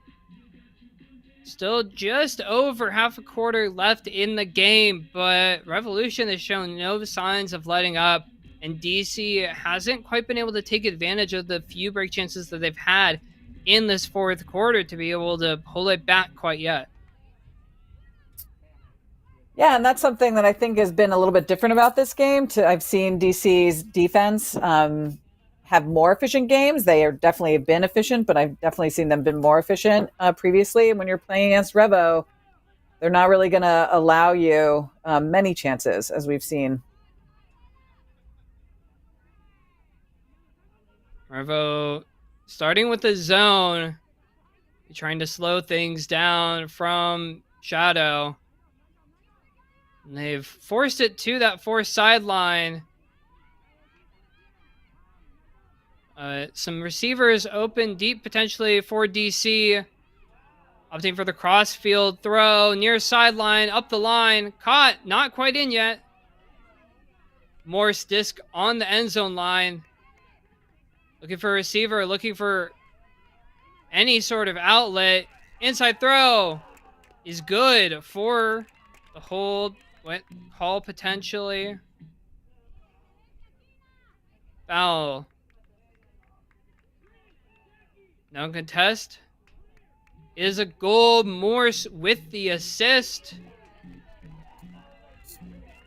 Still just over half a quarter left in the game, but Revolution has shown no signs of letting up, and DC hasn't quite been able to take advantage of the few break chances that they've had in this fourth quarter to be able to pull it back quite yet. Yeah, and that's something that I think has been a little bit different about this game. I've seen DC's defense have more efficient games. They are definitely have been efficient, but I've definitely seen them been more efficient previously. And when you're playing against Revo, they're not really going to allow you many chances, as we've seen. Revo starting with the zone, trying to slow things down from Shadow. And they've forced it to that forced sideline. Some receivers open deep potentially for DC. Opting for the cross-field throw, near sideline, up the line. Caught, not quite in yet. Morse disc on the end zone line. Looking for a receiver, looking for any sort of outlet. Inside throw is good for the hold. Went call potentially. foul. No contest is a goal. Morse with the assist.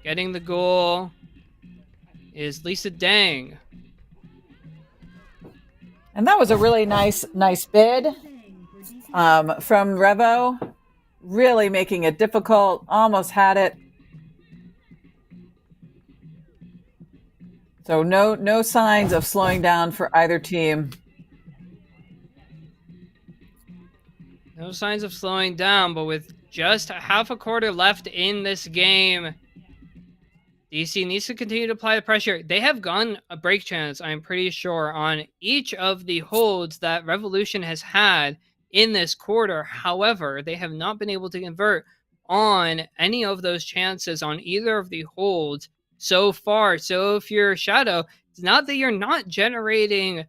Getting the goal is Lisa Dang. And that was a really nice bid from Revo. Really making it difficult. Almost had it. So no signs of slowing down for either team. No signs of slowing down, but with just half a quarter left in this game, DC needs to continue to apply the pressure. They have gotten a break chance, I'm pretty sure, on each of the holds that Revolution has had in this quarter. However, they have not been able to convert on any of those chances on either of the holds so far. So if you're Shadow, it's not that you're not generating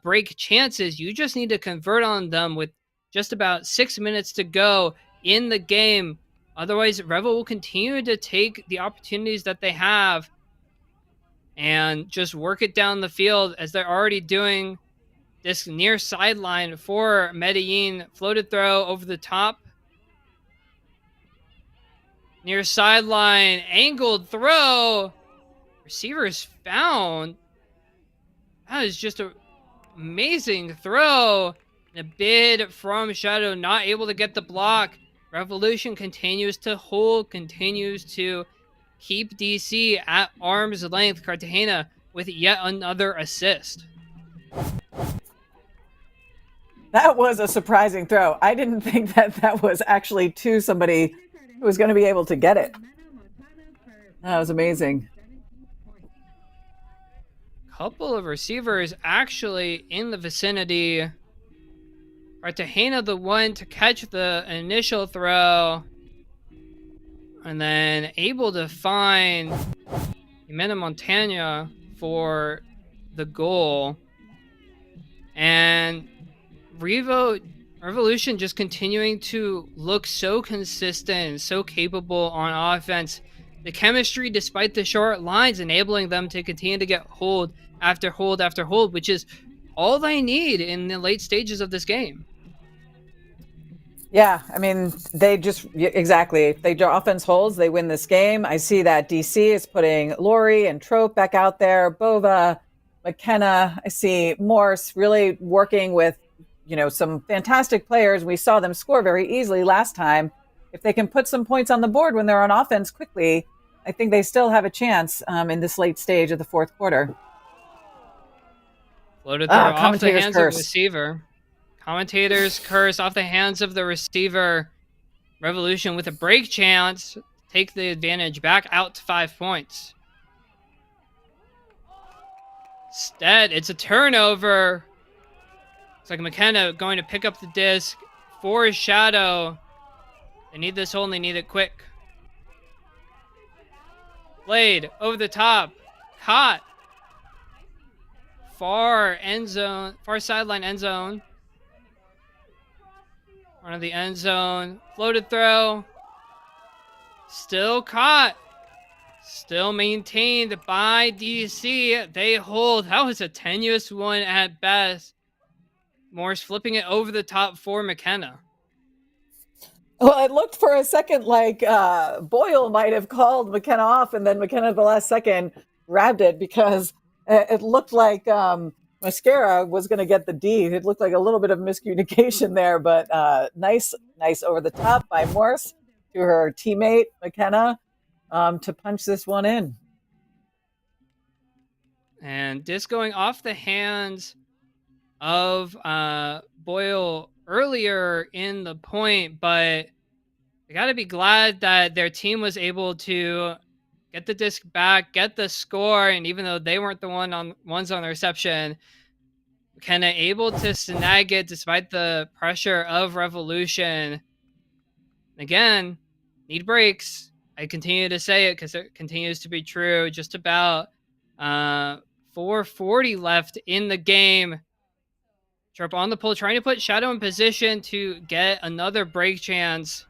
break chances. You just need to convert on them with just about 6 minutes to go in the game. Otherwise, Revo will continue to take the opportunities that they have and just work it down the field as they're already doing. This near sideline for Medellin. Floated throw over the top. Near sideline, angled throw. Receivers found. That is just an amazing throw. And a bid from Shadow, not able to get the block. Revolution continues to hold, continues to keep DC at arm's length. Cartagena with yet another assist. That was a surprising throw. I didn't think that was actually to somebody who was going to be able to get it. That was amazing. Couple of receivers actually in the vicinity. Cartagena the one to catch the initial throw. And then able to find Jimena Montana for the goal. And Revolution just continuing to look so consistent, so capable on offense. The chemistry, despite the short lines, enabling them to continue to get hold after hold after hold, which is all they need in the late stages of this game. Yeah, I mean, they just, exactly. If they draw offense holds, they win this game. I see that DC is putting Lori and Trope back out there, Bova, McKenna. I see Morse really working with, some fantastic players. We saw them score very easily last time. If they can put some points on the board when they're on offense quickly, I think they still have a chance in this late stage of the fourth quarter. Floated throw off the hands of the receiver. Commentators curse off the hands of the receiver. Revolution with a break chance. Take the advantage back out to 5 points. Instead, it's a turnover. Looks like McKenna going to pick up the disc for Shadow. They need this hole and they need it quick. Played over the top. Caught. Far sideline end zone. Front of the end zone. Floated throw. Still caught. Still maintained by DC. They hold. That was a tenuous one at best. Morse flipping it over the top for McKenna. Well, it looked for a second like Boyle might have called McKenna off, and then McKenna at the last second grabbed it because it looked like Mascara was going to get the D. It looked like a little bit of miscommunication there, but nice over the top by Morse to her teammate McKenna to punch this one in. And disc going off the hands of Boyle earlier in the point, but I got to be glad that their team was able to get the disc back, get the score, and even though they weren't the ones on the reception, McKenna able to snag it despite the pressure of Revolution. Again, need breaks. I continue to say it because it continues to be true. Just about 4:40 left in the game. Sharp on the pull, trying to put Shadow in position to get another break chance.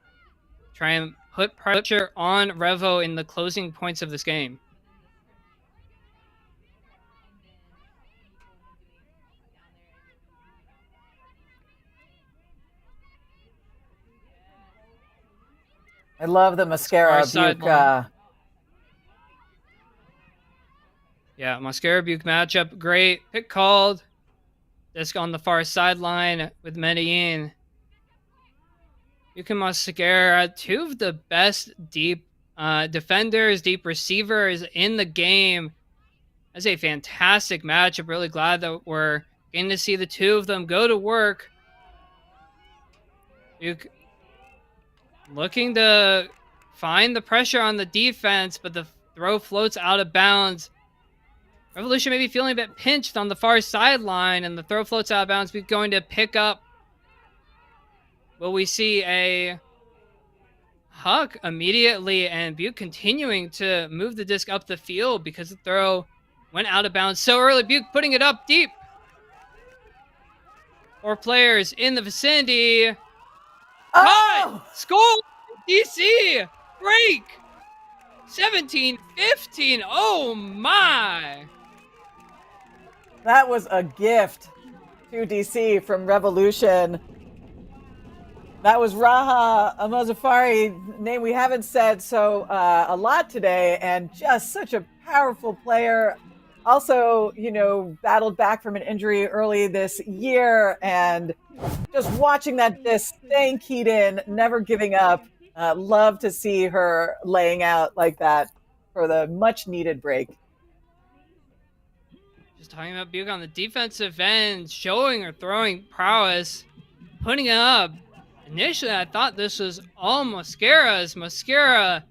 Try and put pressure on Revo in the closing points of this game. I love the This far mascara Buke. sideline. Yeah, Mascara Buke matchup. Great. Pick called. Disc on the far sideline with Medellin. Buke and Mascara, two of the best deep defenders, deep receivers in the game. That's a fantastic matchup. Really glad that we're getting to see the two of them go to work. Buke looking to find the pressure on the defense, but the throw floats out of bounds. Revolution may be feeling a bit pinched on the far sideline, and the throw floats out of bounds. We're going to pick up. Will we see a huck immediately, and Buke continuing to move the disc up the field because the throw went out of bounds so early. Buke putting it up deep. 4 players in the vicinity. Oh! Cut! Score! DC! Break! 17-15. Oh my! That was a gift to DC from Revolution. That was Raha Amazafari, name we haven't said so a lot today, and just such a powerful player. Also, battled back from an injury early this year, and just watching that disc, staying keyed in, never giving up. Love to see her laying out like that for the much needed break. Just talking about Buke on the defensive end, showing her throwing prowess, putting it up. Initially, I thought this was all Mascara's. Mascara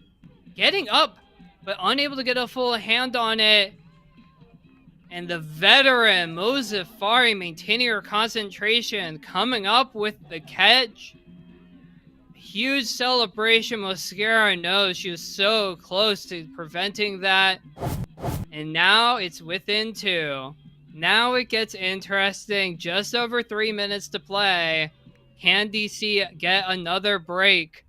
getting up, but unable to get a full hand on it. And the veteran, Mozafari, maintaining her concentration, coming up with the catch. Huge celebration. Mascara knows she was so close to preventing that. And now it's within 2. Now it gets interesting. Just over 3 minutes to play. Can DC get another break?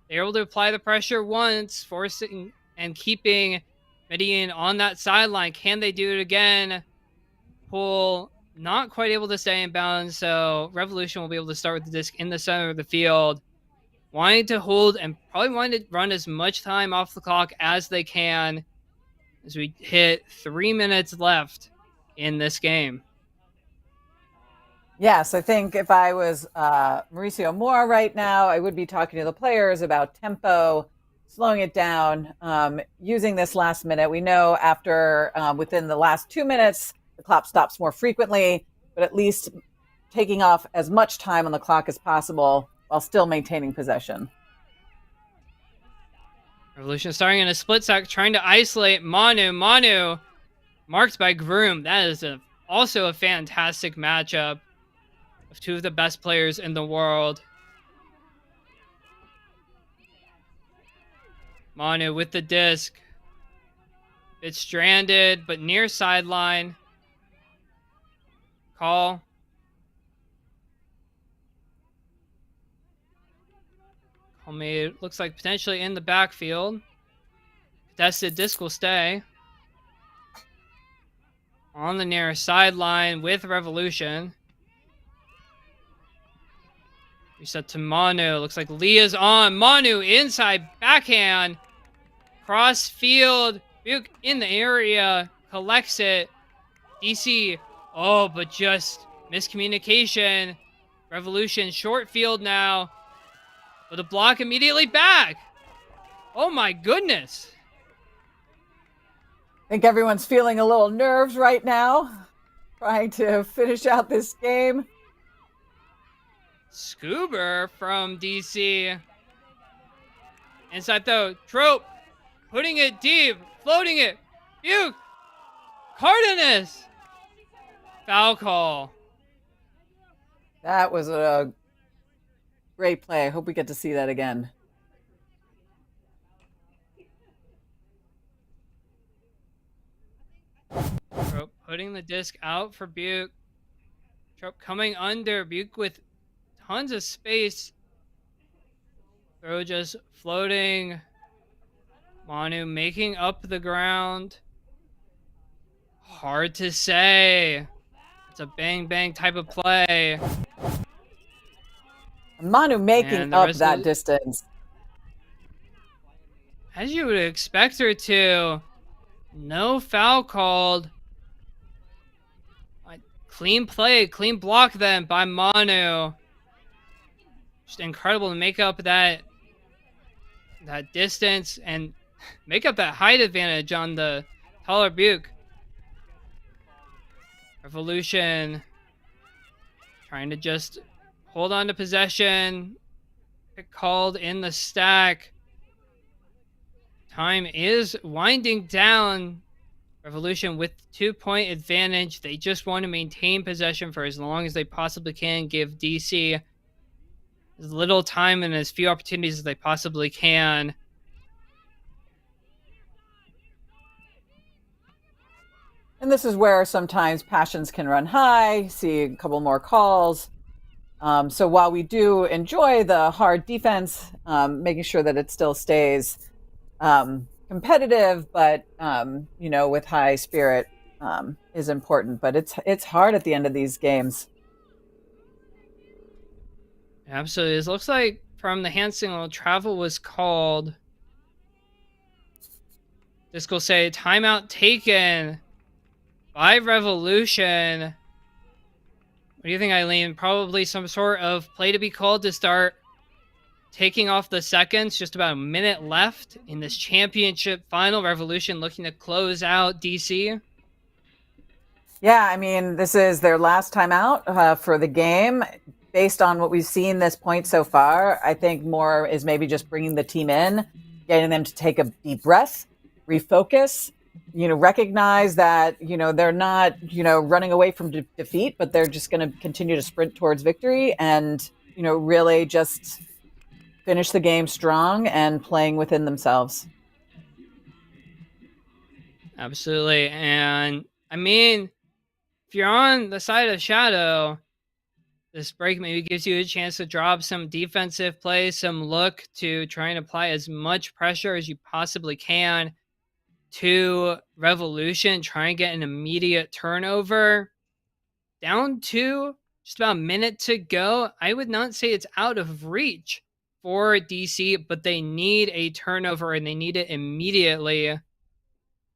They're able to apply the pressure once, forcing and keeping Medellin on that sideline. Can they do it again? Poole not quite able to stay in bounds, so Revolution will be able to start with the disc in the center of the field. Wanting to hold and probably wanting to run as much time off the clock as they can as we hit 3 minutes left in this game. Yes, I think if I was Mauricio Moore right now, I would be talking to the players about tempo, slowing it down, using this last minute. We know after within the last 2 minutes, the clock stops more frequently, but at least taking off as much time on the clock as possible while still maintaining possession. Revolution starting in a split sack, trying to isolate Manu. Manu marked by Groom. That is also a fantastic matchup of two of the best players in the world. Manu with the disc. It's stranded, but near sideline. Call. Call made. Looks like potentially in the backfield. Contested disc will stay. On the near sideline with Revolution. Reset to Manu. Looks like Leah's on. Manu inside backhand. Cross field. Buke in the area. Collects it. DC. Oh, but just miscommunication. Revolution short field now. But the block immediately back. Oh my goodness. I think everyone's feeling a little nerves right now. Trying to finish out this game. Scuba from DC. Inside though. Trope. Putting it deep. Floating it. Buke. Cardenas. Foul call. That was a great play. I hope we get to see that again. Trope putting the disc out for Buke. Trope coming under. Buke with tons of space. Throw just floating. Manu making up the ground. Hard to say. It's a bang-bang type of play. Manu making up that distance. As you would expect her to. No foul called. Clean play, clean block then by Manu. Just incredible to make up that distance and make up that height advantage on the taller Buke. Revolution trying to just hold on to possession. Pick called in the stack. Time is winding down. Revolution with 2-point advantage. They just want to maintain possession for as long as they possibly can. Give DC as little time and as few opportunities as they possibly can. And this is where sometimes passions can run high, see a couple more calls. So while we do enjoy the hard defense, making sure that it still stays competitive, but with high spirit is important. But it's hard at the end of these games. Absolutely. It looks like from the hand signal, travel was called. This will say timeout taken by Revolution. What do you think, Eileen? Probably some sort of play to be called to start taking off the seconds. Just about a minute left in this championship final. Revolution looking to close out DC. Yeah, I mean, this is their last time out for the game. Based on what we've seen this point so far, I think more is maybe just bringing the team in, getting them to take a deep breath, refocus, recognize that, they're not, running away from defeat, but they're just going to continue to sprint towards victory and, really just finish the game strong and playing within themselves. Absolutely. And I mean, if you're on the side of Shadow, this break maybe gives you a chance to drop some defensive plays, some look to try and apply as much pressure as you possibly can to Revolution, try and get an immediate turnover. Down to just about a minute to go. I would not say it's out of reach for DC, but they need a turnover and they need it immediately.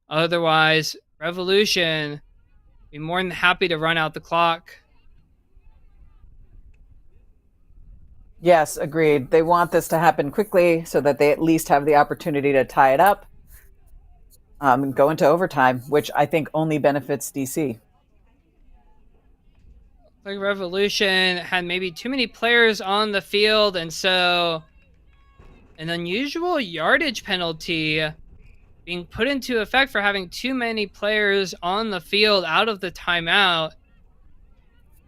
Otherwise, Revolution be more than happy to run out the clock. Yes, agreed. They want this to happen quickly so that they at least have the opportunity to tie it up and go into overtime, which I think only benefits DC. Like Revolution had maybe too many players on the field, and so an unusual yardage penalty being put into effect for having too many players on the field out of the timeout.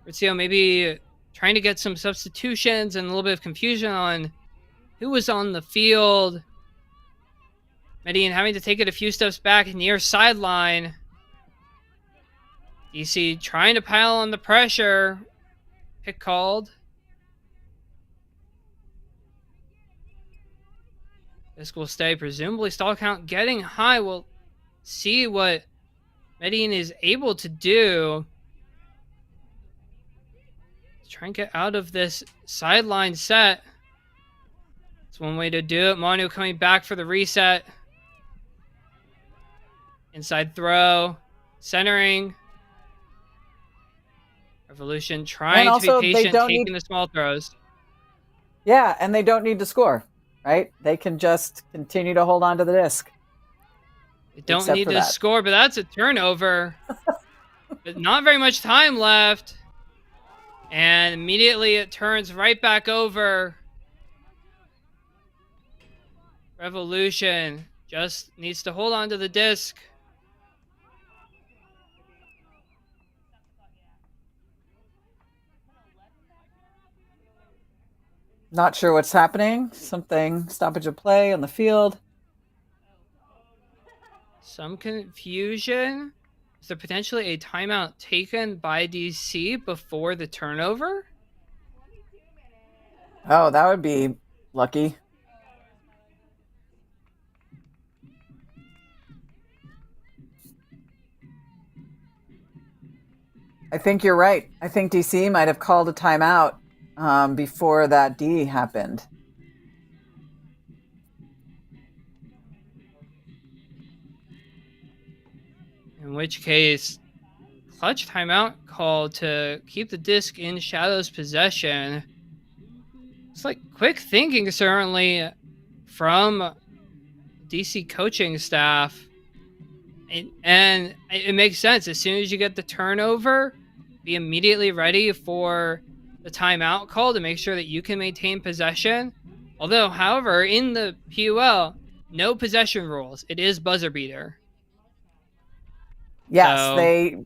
Rizzio maybe trying to get some substitutions and a little bit of confusion on who was on the field. Medellin having to take it a few steps back near sideline. DC trying to pile on the pressure. Pick called. This will stay. Presumably stall count getting high. We'll see what Medellin is able to do. Try and get out of this sideline set. It's one way to do it. Manu coming back for the reset. Inside throw. Centering. Revolution trying to be patient, taking the small throws. Yeah, and they don't need to score, right? They can just continue to hold on to the disc. They don't need to score, but that's a turnover. But not very much time left. And immediately it turns right back over. Revolution just needs to hold on to the disc. Not sure what's happening. Something, stoppage of play on the field. Some confusion. Is there potentially a timeout taken by DC before the turnover? Oh, that would be lucky. I think you're right. I think DC might have called a timeout before that D happened. which case, clutch timeout called to keep the disc in Shadow's possession. It's like quick thinking, certainly, from DC coaching staff. And it makes sense. As soon as you get the turnover, be immediately ready for the timeout call to make sure that you can maintain possession. Although, however, in the PUL, no possession rules. It is buzzer beater. Yes, So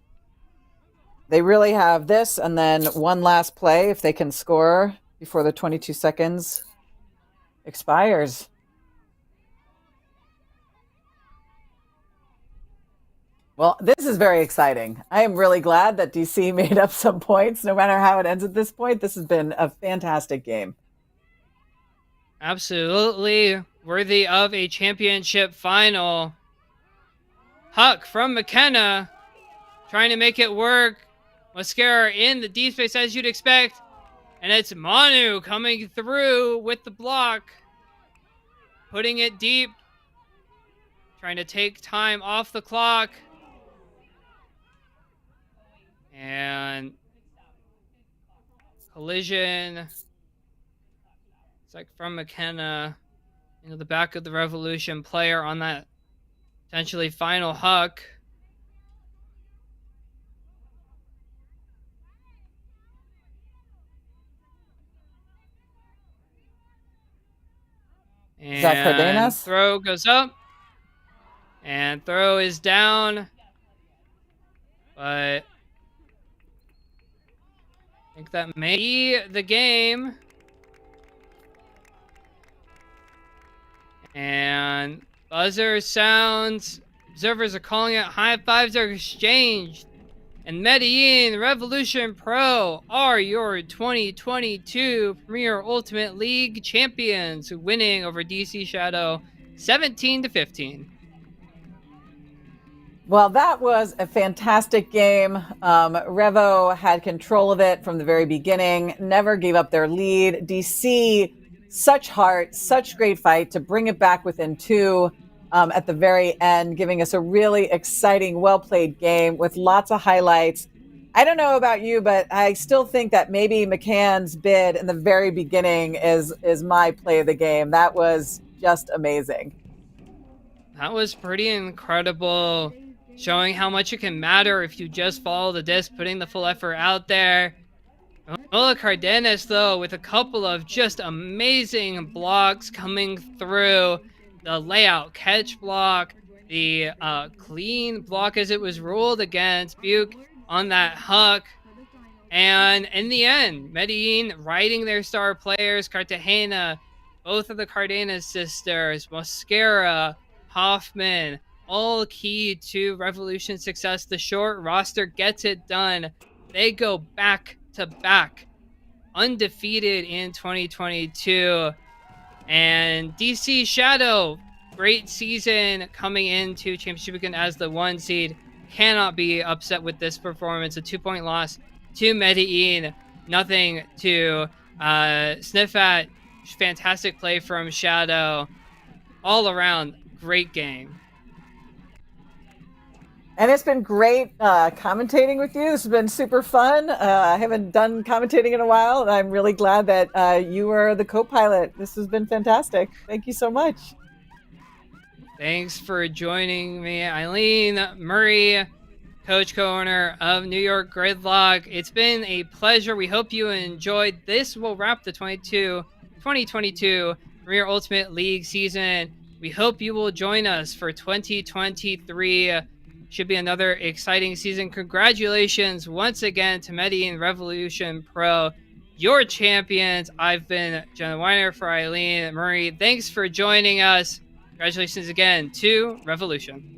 they really have this, and then one last play if they can score before the 22 seconds expires. Well, this is very exciting. I am really glad that DC made up some points. No matter how it ends at this point, this has been a fantastic game. absolutely worthy of a championship final. Huck from McKenna trying to make it work. Mascara in the deep space as you'd expect. And it's Manu coming through with the block. Putting it deep. Trying to take time off the clock. And collision. It's like from McKenna into the back of the Revolution player on that potentially final Huck. Is that And Cardenas? throw goes up. And throw is down. But I think that may be the game. And buzzer sounds. Observers are calling it. High fives are exchanged. And Medellin Revolution Pro are your 2022 Premier Ultimate League champions, winning over DC Shadow 17-15. Well, that was a fantastic game. Revo had control of it from the very beginning, never gave up their lead. DC, such heart, such great fight to bring it back within two at the very end, giving us a really exciting, well-played game with lots of highlights. I don't know about you, but I still think that maybe McCann's bid in the very beginning is my play of the game. That was just amazing. That was pretty incredible, showing how much it can matter if you just follow the disc, putting the full effort out there. Ola Cardenas, though, with a couple of just amazing blocks coming through. The layout catch block, the clean block as it was ruled against Buke on that Huck. And in the end, Medellin riding their star players, Cartagena, both of the Cardenas sisters, Mosquera, Hoffman, all key to Revolution's success. The short roster gets it done. They go back to back, undefeated in 2022. And DC Shadow, great season coming into Championship Weekend as the 1 seed. Cannot be upset with this performance. A 2-point loss to Medellin. Nothing to sniff at. Fantastic play from Shadow. All around, great game. And it's been great commentating with you. This has been super fun. I haven't done commentating in a while, and I'm really glad that you were the co-pilot. This has been fantastic. Thank you so much. Thanks for joining me, Eileen Murray, coach co-owner of New York Gridlock. It's been a pleasure. We hope you enjoyed. This will wrap the 2022 Premier Ultimate League season. We hope you will join us for 2023. Should be another exciting season. Congratulations once again to Medellin Revolution Pro, your champions. I've been Jenna Weiner for Eileen Murray. Thanks for joining us. Congratulations again to Revolution.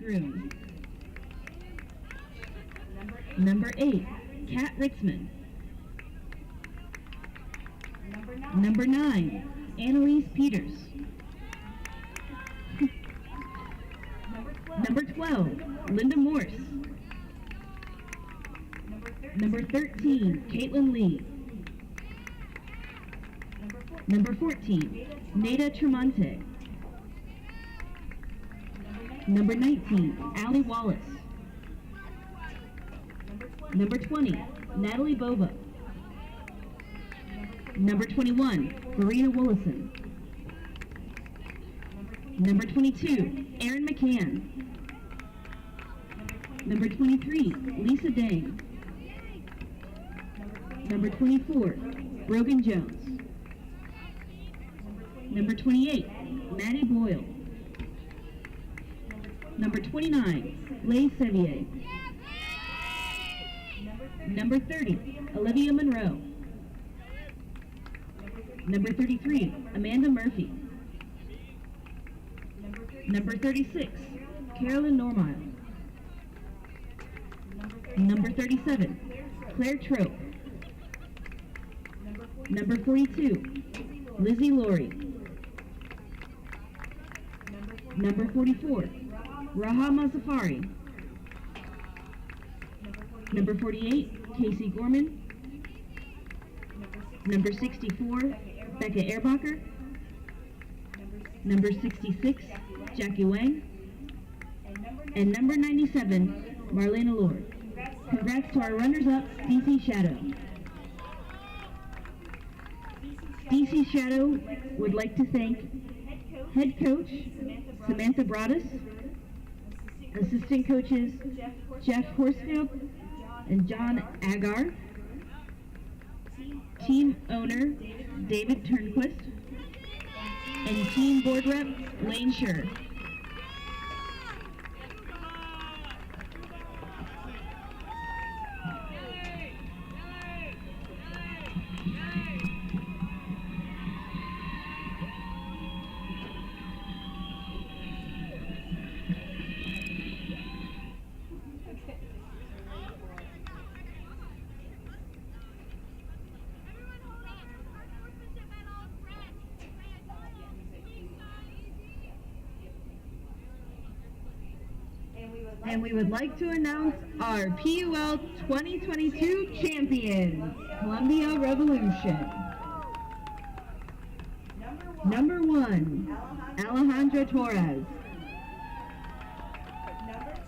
room. Number 8, Kat Ritzman. Number 9, Annalise Peters. Number 12, Linda Morse. Number 13, Caitlin Lee. Number 14, Nada Tremonte. Number 19, Allie Wallace. Number 20, Natalie Bova. Number 21, Verena Willison. Number 22, Erin McCann. Number 23, Lisa Dang. Number 24, Brogan Jones. Number 28, Maddie Boyle. Number 29, Leigh Sevier. Number 30, Olivia Monroe. Number 33, Amanda Murphy. Number 36, Carolyn Normile. Number 37, Claire Trope. Number 42, Lizzie Laurie. Number 44, Raha Mazafari. Number 48, Casey Gorman. Number 64, Becca Ehrbacher. Number 66, Jackie Wang. And number 97, Marlena Lord. Congrats to our runners-up, DC Shadow. DC Shadow would like to thank head coach Samantha Broadus, assistant coaches Jeff Horsfield and John Agar, team owner David Turnquist, and team board rep Lane Scher. And we would like to announce our PUL 2022 champions, Columbia Revolution. Number 1, Alejandra Torres.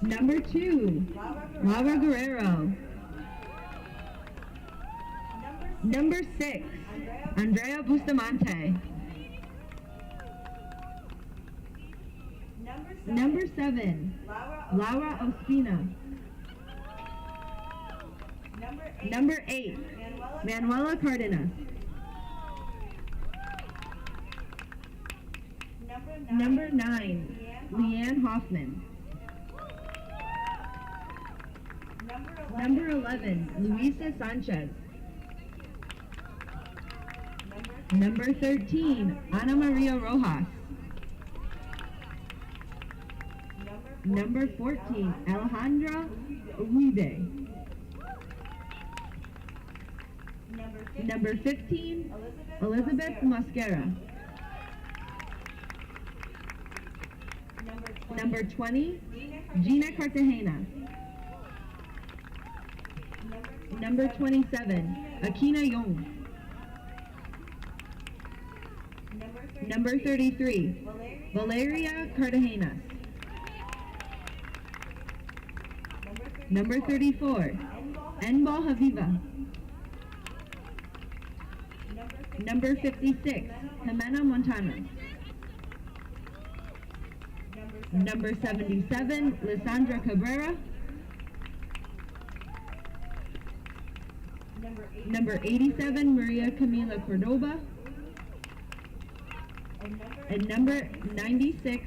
Number 2, Laura Guerrero. Number 6, Andrea Bustamante. Number 7, Laura Ospina. Number 8, Manuela Cardenas. Number 9, Leanne Hoffman. Number 11, Luisa Sanchez. Number 13, Ana Maria Rojas. Number 14, Alejandra Uide. Number 15, Elizabeth Mosquera. Number 20, Gina Cartagena. Number 27, Akina Young. Number 33, Valeria Cartagena. Number 34, Enbal Haviva. Number 56, Jimena Montana. Number 77, Lissandra Cabrera. Number 87, Maria Camila Cordoba. And number 96,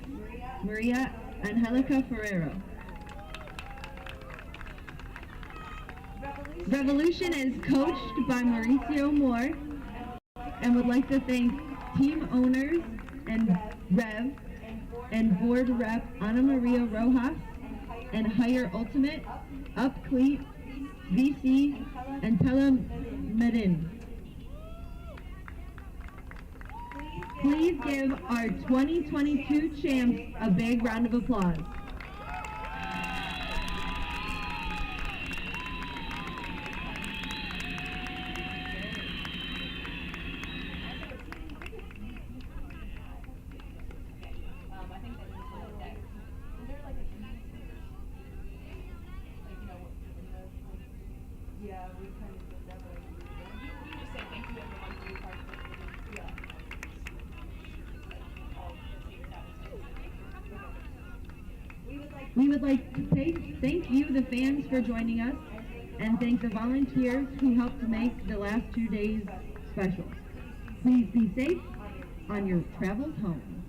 Maria Angelica Ferrero. Revolution is coached by Mauricio Moore and would like to thank team owners and Rev and board rep Ana Maria Rojas and Higher Ultimate, Up Cleat, VC, and Medellin. Please give our 2022 champs a big round of applause. We would like to thank you, the fans, for joining us, and thank the volunteers who helped to make the last 2 days special. Please be safe on your travels home.